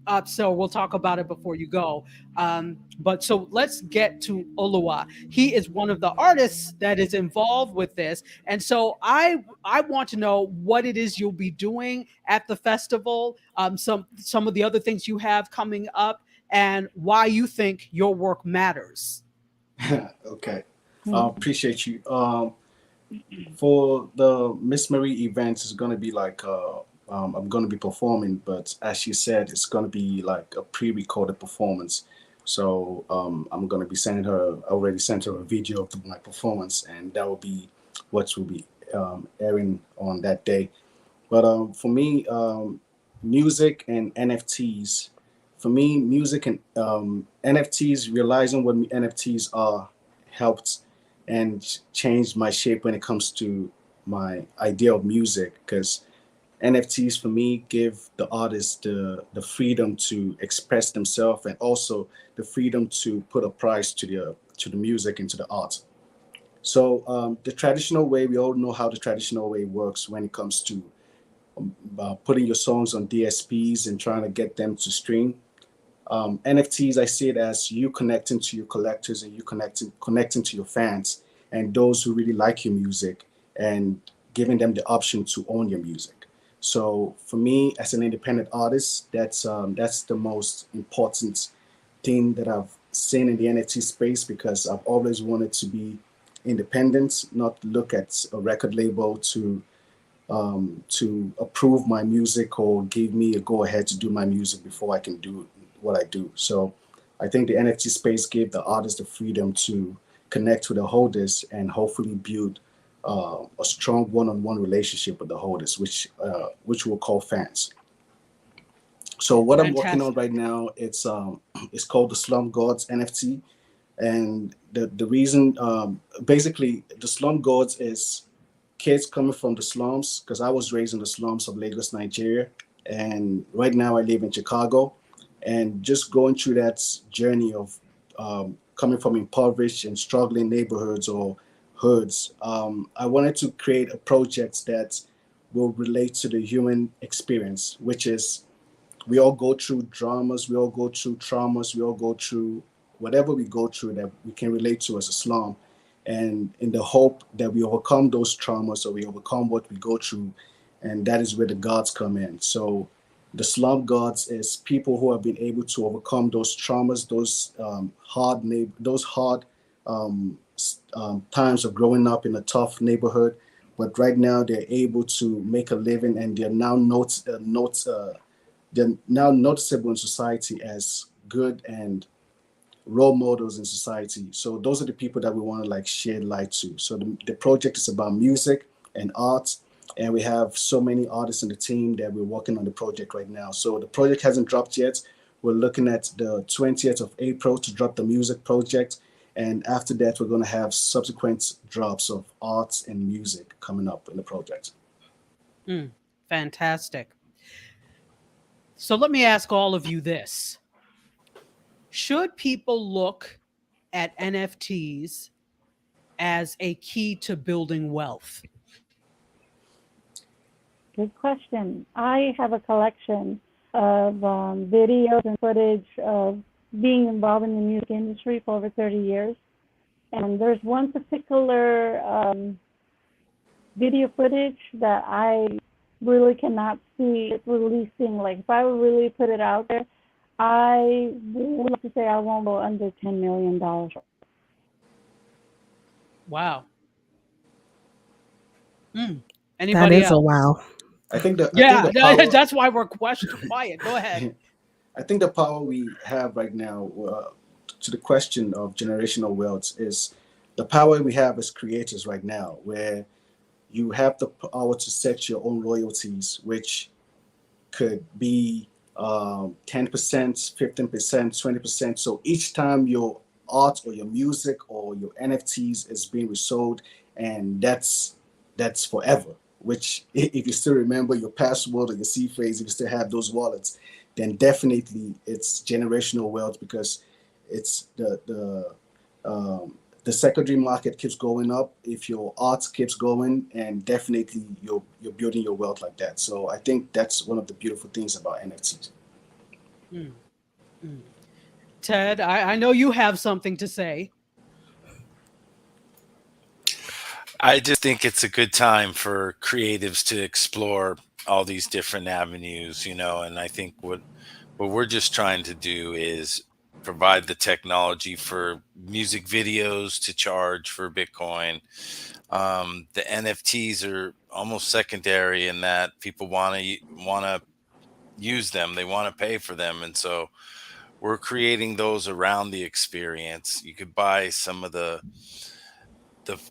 up, so we'll talk about it before you go. But so let's get to Oluwa. He is one of the artists that is involved with this, and so I want to know what it is you'll be doing at the festival, some of the other things you have coming up, and why you think your work matters. Okay. Appreciate you. For the Miss Marie events, it's going to be like I'm going to be performing, but as she said, it's going to be like a pre-recorded performance. So I'm going to be sending her, I already sent her a video of my performance, and that will be what will be airing on that day. But for me, music and NFTs, for me, music and NFTs, realizing what NFTs are, helped and changed my shape when it comes to my idea of music, because NFTs for me give the artist the freedom to express themselves, and also the freedom to put a price to the music and to the art. So the traditional way, we all know how the traditional way works when it comes to putting your songs on DSPs and trying to get them to stream. NFTs, I see it as you connecting to your collectors, and you connecting to your fans and those who really like your music, and giving them the option to own your music. So for me, as an independent artist, that's the most important thing that I've seen in the NFT space, because I've always wanted to be independent, not look at a record label to approve my music or give me a go ahead to do my music before I can do what I do. So I think the NFT space gave the artist the freedom to connect with the holders and hopefully build a strong one-on-one relationship with the holders, which we'll call fans. So what I'm working on right now, it's called the Slum Gods NFT, and the reason, basically, the Slum Gods is kids coming from the slums, because I was raised in the slums of Lagos, Nigeria, and right now I live in Chicago, and just going through that journey of coming from impoverished and struggling neighborhoods or hoods. I wanted to create a project that will relate to the human experience, which is we all go through dramas, we all go through traumas, we all go through whatever we go through that we can relate to as a slum. And in the hope that we overcome those traumas, or we overcome what we go through, and that is where the gods come in. So the slum gods is people who have been able to overcome those traumas, those hard times of growing up in a tough neighborhood, but right now they're able to make a living, and they're now they're now noticeable in society as good and role models in society. So those are the people that we want to like share light to. So the project is about music and art, and we have so many artists in the team that we're working on the project right now. So the project hasn't dropped yet. We're looking at the 20th of April to drop the music project. And after that, we're going to have subsequent drops of arts and music coming up in the project. Fantastic. So let me ask all of you this. Should people look at NFTs as a key to building wealth? Good question. I have a collection of videos and footage of being involved in the music industry for over 30 years. And there's one particular video footage that I really cannot see it releasing. Like, if I would really put it out there, I would like to say I won't go under $10 million. Wow. That Anybody is a else? wow. I think the That's why we're quiet. Go ahead. I think the power we have right now, to the question of generational wealth, is the power we have as creators right now, where you have the power to set your own royalties, which could be 10%, 15%, 20%. So each time your art or your music or your NFTs is being resold, and that's forever. Which, if you still remember your password or your C phrase, if you still have those wallets, then definitely it's generational wealth, because it's the secondary market keeps going up if your art keeps going, and definitely you're building your wealth like that. So I think that's one of the beautiful things about NFTs. Mm, mm. Ted, I know you have something to say. I just think it's a good time for creatives to explore all these different avenues, and I think what we're just trying to do is provide the technology for music videos to charge for Bitcoin. The NFTs are almost secondary in that people want to use them, they want to pay for them, and so we're creating those around the experience. You could buy some of the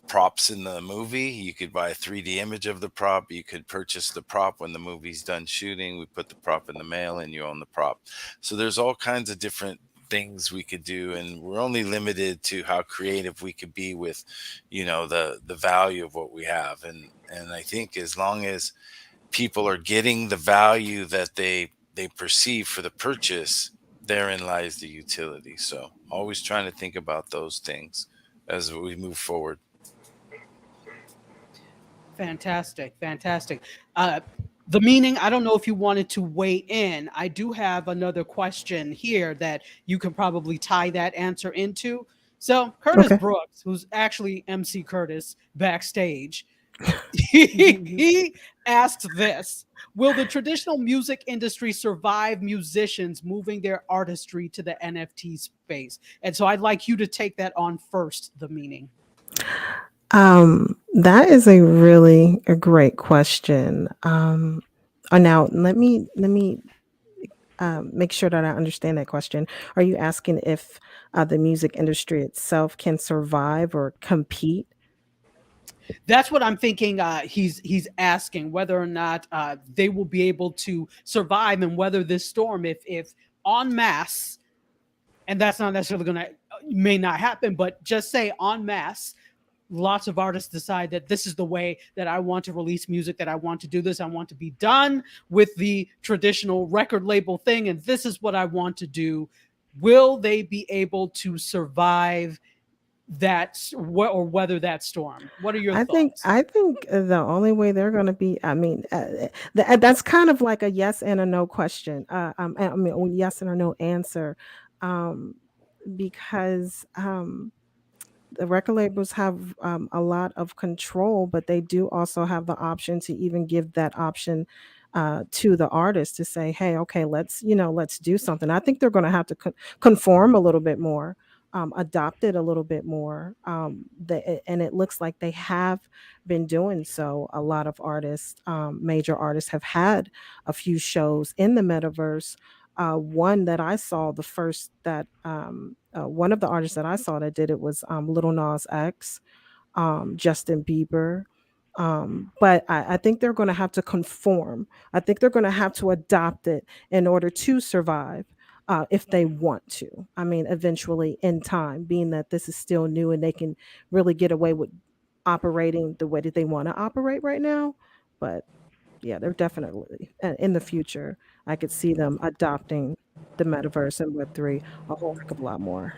props in the movie. You could buy a 3D image of the prop. You could purchase the prop when the movie's done shooting. We put the prop in the mail and you own the prop. So there's all kinds of different things we could do, and we're only limited to how creative we could be with, the value of what we have. And I think as long as people are getting the value that they perceive for the purchase, therein lies the utility. So always trying to think about those things as we move forward. Fantastic. The meaning, I don't know if you wanted to weigh in. I do have another question here that you can probably tie that answer into. So Curtis Okay. Brooks, who's actually MC Curtis backstage, he asked this: will the traditional music industry survive musicians moving their artistry to the NFT space? And so I'd like you to take that on first, the meaning. That is a great question. Now let me make sure that I understand that question. Are you asking if the music industry itself can survive or compete? That's what I'm thinking. He's asking whether or not they will be able to survive and weather this storm if en masse, and that's not necessarily going to may not happen, but just say en masse, lots of artists decide that this is the way that I want to release music, that I want to do this. I want to be done with the traditional record label thing, and this is what I want to do. Will they be able to survive that or weather that storm? What are your thoughts? I think the only way they're going to be, that's kind of like a yes and a no question. Yes and a no answer, because the record labels have a lot of control, but they do also have the option to even give that option to the artist to say, hey, okay, let's do something. I think they're going to have to conform a little bit more, adopt it a little bit more. And it looks like they have been doing so. A lot of artists, major artists, have had a few shows in the metaverse. One that I saw, the first that one of the artists that I saw that did it was Little Nas X, Justin Bieber. But I think they're going to have to conform. I think they're going to have to adopt it in order to survive. If they want to. I mean, eventually in time, being that this is still new and they can really get away with operating the way that they want to operate right now. But yeah, they're definitely in the future. I could see them adopting the metaverse and Web3 a whole heck of a lot more.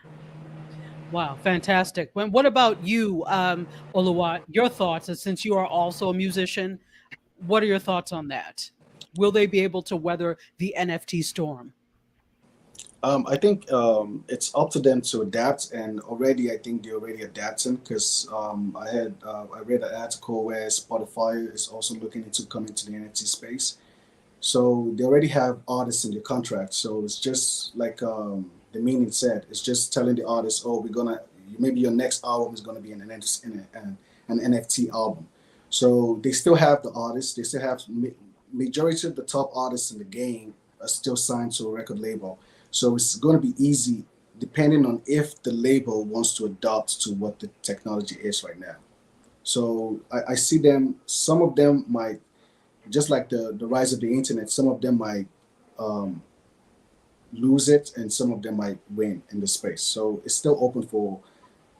Wow, fantastic. What about you, Oluwa? Your thoughts, and since you are also a musician, what are your thoughts on that? Will they be able to weather the NFT storm? I think it's up to them to adapt, and already I think they're already adapting because I read an article where Spotify is also looking into coming to the NFT space. So they already have artists in the contract. So it's just like the meaning said. It's just telling the artist, oh, we're gonna maybe your next album is gonna be an NFT album. So they still have the artists. They still have majority of the top artists in the game are still signed to a record label. So it's going to be easy depending on if the label wants to adapt to what the technology is right now. So I see them. Some of them might just like the rise of the internet, some of them might um, lose it and some of them might win in the space. So it's still open for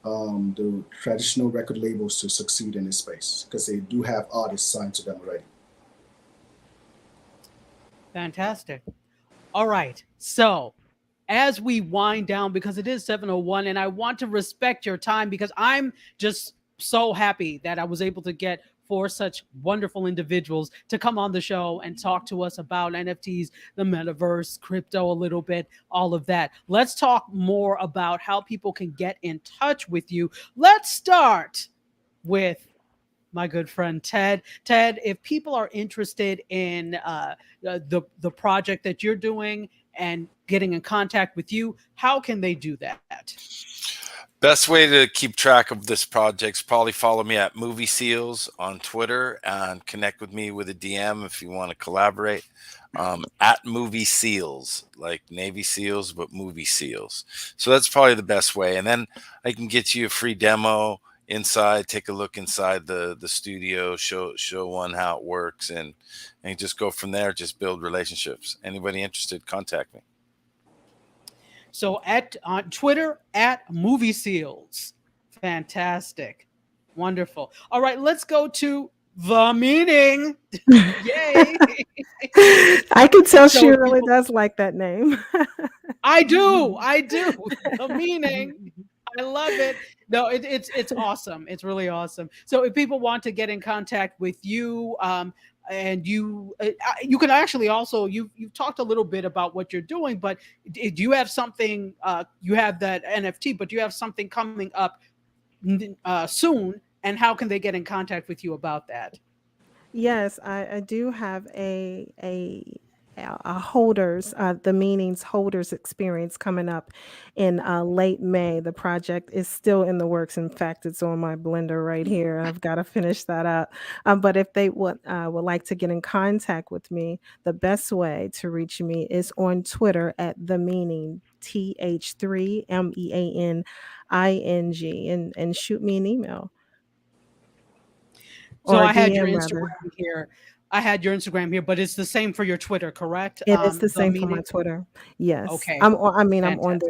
the traditional record labels to succeed in this space because they do have artists signed to them already. Fantastic. All right. So as we wind down, because it is 7:01, and I want to respect your time because I'm just so happy that I was able to get four such wonderful individuals to come on the show and talk to us about NFTs, the metaverse, crypto a little bit, all of that. Let's talk more about how people can get in touch with you. Let's start with my good friend Ted. Ted, if people are interested in the project that you're doing and getting in contact with you, how can they do that? Best way to keep track of this project is probably follow me at Movie Seals on Twitter and connect with me with a DM if you want to collaborate. At Movie Seals, like Navy SEALs, but Movie Seals. So that's probably the best way. And then I can get you a free demo inside, take a look inside the studio, show one how it works, and just go from there. Just build relationships. Anybody interested, contact me. So on Twitter at Movie Seals. Fantastic. Wonderful. All right, let's go to the meaning. Yay. I can tell she really does like that name. I do. The meaning. I love it. No, it's awesome. It's really awesome. So if people want to get in contact with you, and you can actually also you've talked a little bit about what you're doing, but do you have something? You have that NFT, but do you have something coming up soon? And how can they get in contact with you about that? Yes, I do have a holders, the meanings holders experience coming up in late May. The project is still in the works. In fact, it's on my blender right here. I've got to finish that up. But if they would like to get in contact with me, the best way to reach me is on Twitter at the meaning TH3MEANING and shoot me an email. So Or I had your DM Instagram rather. here. I had your Instagram here, but it's the same for your Twitter, correct? It is the The same for my meaning. Twitter. Yes. Okay. I'm on Fantastic.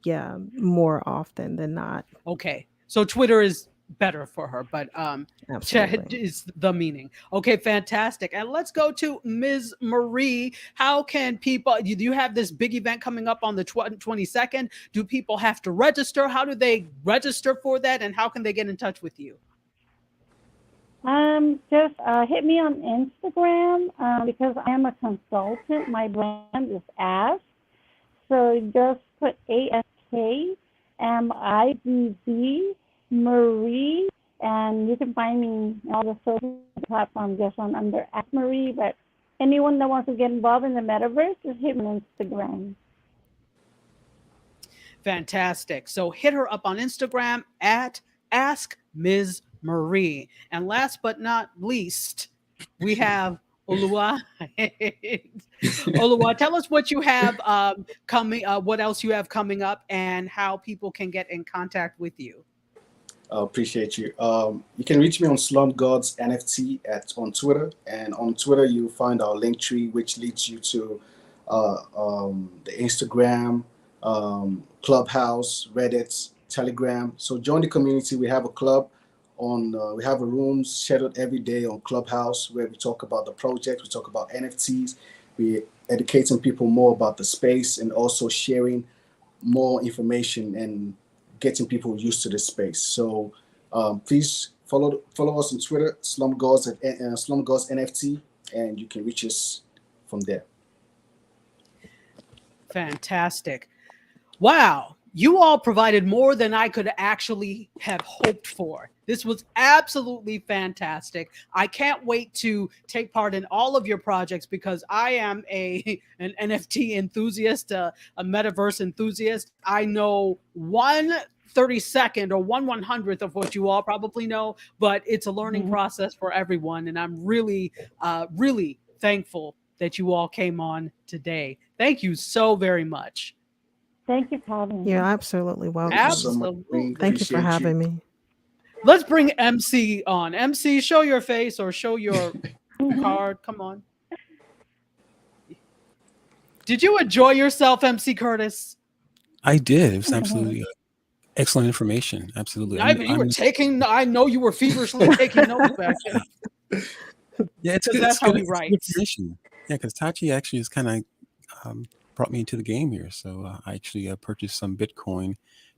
there more often than not. Okay. So Twitter is better for her, but chat Absolutely. is the meaning. Okay, fantastic. And let's go to Ms. Marie. How can people, you have this big event coming up on the 22nd. Do people have to register? How do they register for that? And how can they get in touch with you? Just hit me on Instagram because I am a consultant. My brand is Ask. So just put ASKMIDZ Marie, and you can find me on all the social platforms just under Ask Marie. But anyone that wants to get involved in the metaverse, just hit me on Instagram. Fantastic. So hit her up on Instagram at Ask Ms. Marie. And last but not least, we have Oluwa. Oluwa, tell us what you have coming, what else you have coming up, and how people can get in contact with you. Appreciate you. You can reach me on Slum Gods NFT on Twitter, and on Twitter you'll find our link tree, which leads you to the Instagram, Clubhouse, Reddit, Telegram. So join the community. We have a club we have a room scheduled every day on Clubhouse where we talk about the project, we talk about NFTs, we educating people more about the space and also sharing more information and getting people used to the space. So please follow us on Twitter, Slum Gods NFT, and you can reach us from there. Fantastic. Wow. You all provided more than I could actually have hoped for. This was absolutely fantastic. I can't wait to take part in all of your projects because I am an NFT enthusiast, a Metaverse enthusiast. I know 1/32 or 1/100th of what you all probably know, but it's a learning process for everyone. And I'm really, really thankful that you all came on today. Thank you so very much. Thank you for having me. You're absolutely welcome. Thank you so much. We Thank you for appreciate having me. Let's bring MC on. MC, show your face or show your card. Come on. Did you enjoy yourself, MC Curtis? I did. It was absolutely excellent information. Absolutely. You were taking. I know you were feverishly taking notes back then. Yeah, it's that's how good, he writes. information. Yeah, because Tachi actually has kind of brought me into the game here. So I actually purchased some Bitcoin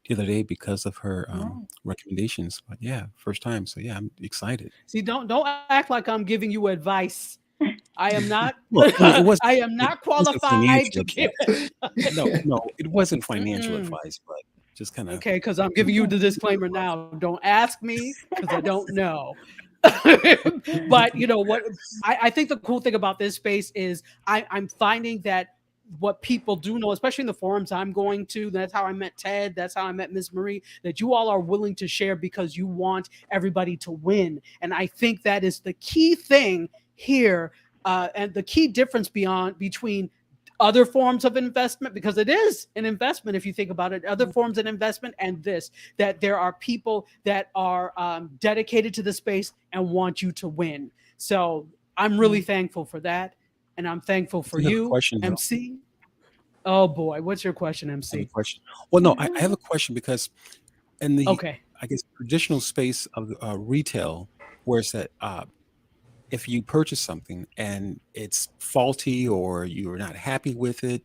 the other day because of her recommendations. But yeah, first time. So yeah, I'm excited. See, don't act like I'm giving you advice. I am not. Well, I am not qualified to give it. No, it wasn't financial advice, but just kind of. Okay, because I'm giving you the disclaimer now. Don't ask me because I don't know. But you know what? I think the cool thing about this space is I'm finding that what people do know, especially in the forums I'm going to, that's how I met Ted, that's how I met Miss Marie, that you all are willing to share because you want everybody to win. And I think that is the key thing here, and the key difference between other forms of investment, because it is an investment if you think about it, other forms of investment and this, that there are people that are dedicated to the space and want you to win. So I'm really thankful for that. And I'm thankful for you, MC. Oh boy, what's your question, MC? Question. Well, no, I have a question because in the I guess traditional space of retail, where it's that if you purchase something and it's faulty or you're not happy with it,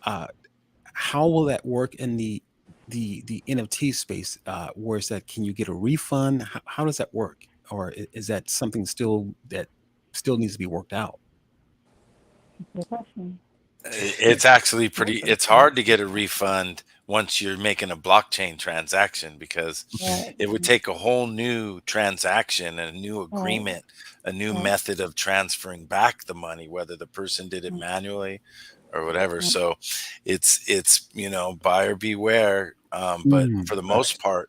how will that work in the NFT space? Where is that? Can you get a refund? How does that work? Or is that something that still needs to be worked out? Good question. It's actually it's hard to get a refund once you're making a blockchain transaction, because it would take a whole new transaction, a new agreement, a new method of transferring back the money, whether the person did it manually or whatever. So it's buyer beware. But for the most part,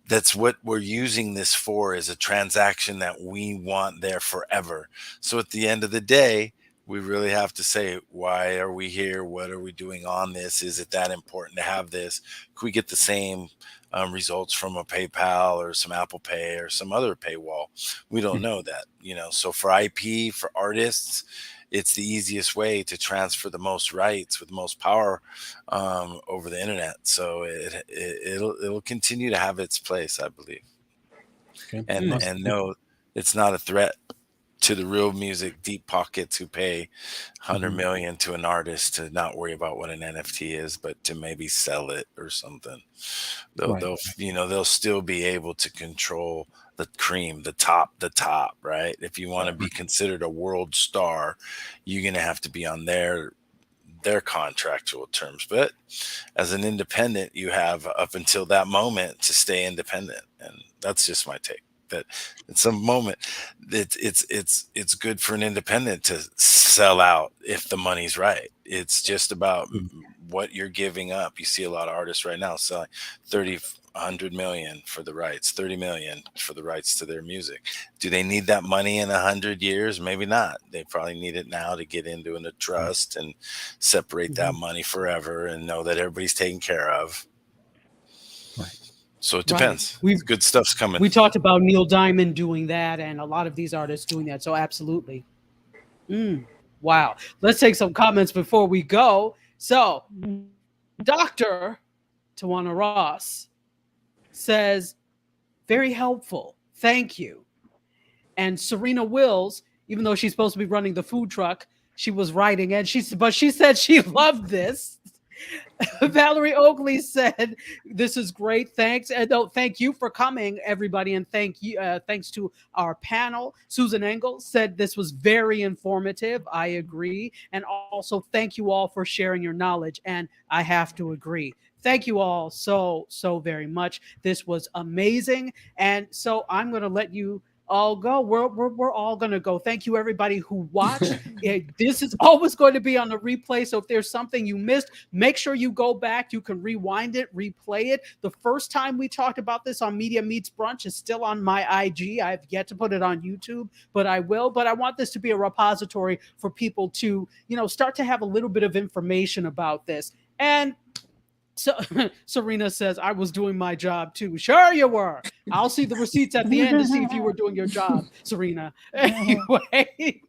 that's what we're using this for, is a transaction that we want there forever. So at the end of the day, we really have to say, why are we here? What are we doing on this? Is it that important to have this? Could we get the same results from a PayPal or some Apple Pay or some other paywall? We don't know that, So for IP, for artists, it's the easiest way to transfer the most rights with the most power over the internet. So it'll continue to have its place, I believe. Okay. And no, it's not a threat to the real music deep pockets who pay 100 million to an artist to not worry about what an NFT is, but to maybe sell it or something. They'll still be able to control the cream, the top, right? If you want to be considered a world star, you're going to have to be on their contractual terms. But as an independent, you have up until that moment to stay independent. And that's just my take. That at some moment it's good for an independent to sell out if the money's right. It's just about what you're giving up. You see a lot of artists right now selling 100 million for the rights, 30 million for the rights to their music. Do they need that money in 100 years? Maybe not. They probably need it now to get into a trust and separate that money forever and know that everybody's taken care of. So it depends. Good stuff's coming. We talked about Neil Diamond doing that and a lot of these artists doing that. So absolutely. Wow. Let's take some comments before we go. So Dr. Tawana Ross says, very helpful. Thank you. And Serena Wills, even though she's supposed to be running the food truck, she was writing and she said she loved this. Valerie Oakley said, "This is great. Thanks, and thank you for coming, everybody, and thanks to our panel." Susan Engel said this was very informative. I agree, and also thank you all for sharing your knowledge. And I have to agree. Thank you all so very much. This was amazing, and so I'm going to let you all go. We're all going to go. Thank you, everybody who watched. This is always going to be on the replay. So if there's something you missed, make sure you go back. You can rewind it, replay it. The first time we talked about this on Media Meets Brunch is still on my IG. I've yet to put it on YouTube, but I will. But I want this to be a repository for people to, start to have a little bit of information about this. And so Serena says, I was doing my job too. Sure you were. I'll see the receipts at the end to see if you were doing your job, Serena. Anyway,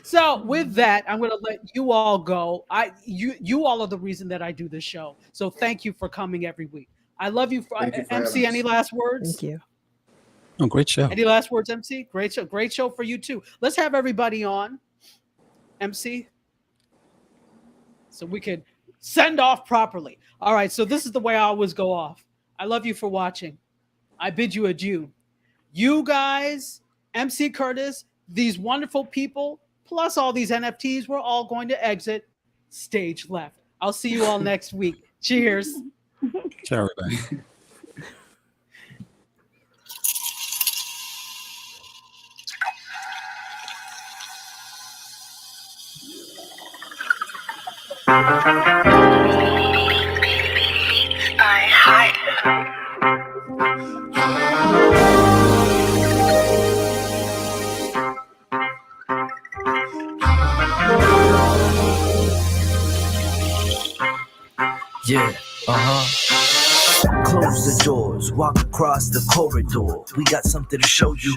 so with that, I'm going to let you all go. You all are the reason that I do this show. So thank you for coming every week. I love you. MC, any last words? Thank you. Oh, great show. Any last words, MC? Great show. Great show for you too. Let's have everybody on, MC, so we could send off properly. All right, so this is the way I always go off. I love you for watching. I bid you adieu. You guys, MC Curtis, these wonderful people, plus all these NFTs, we're all going to exit stage left. I'll see you all next week. Cheers. Ciao, everybody. Yeah, close the doors, walk across the corridor. We got something to show you.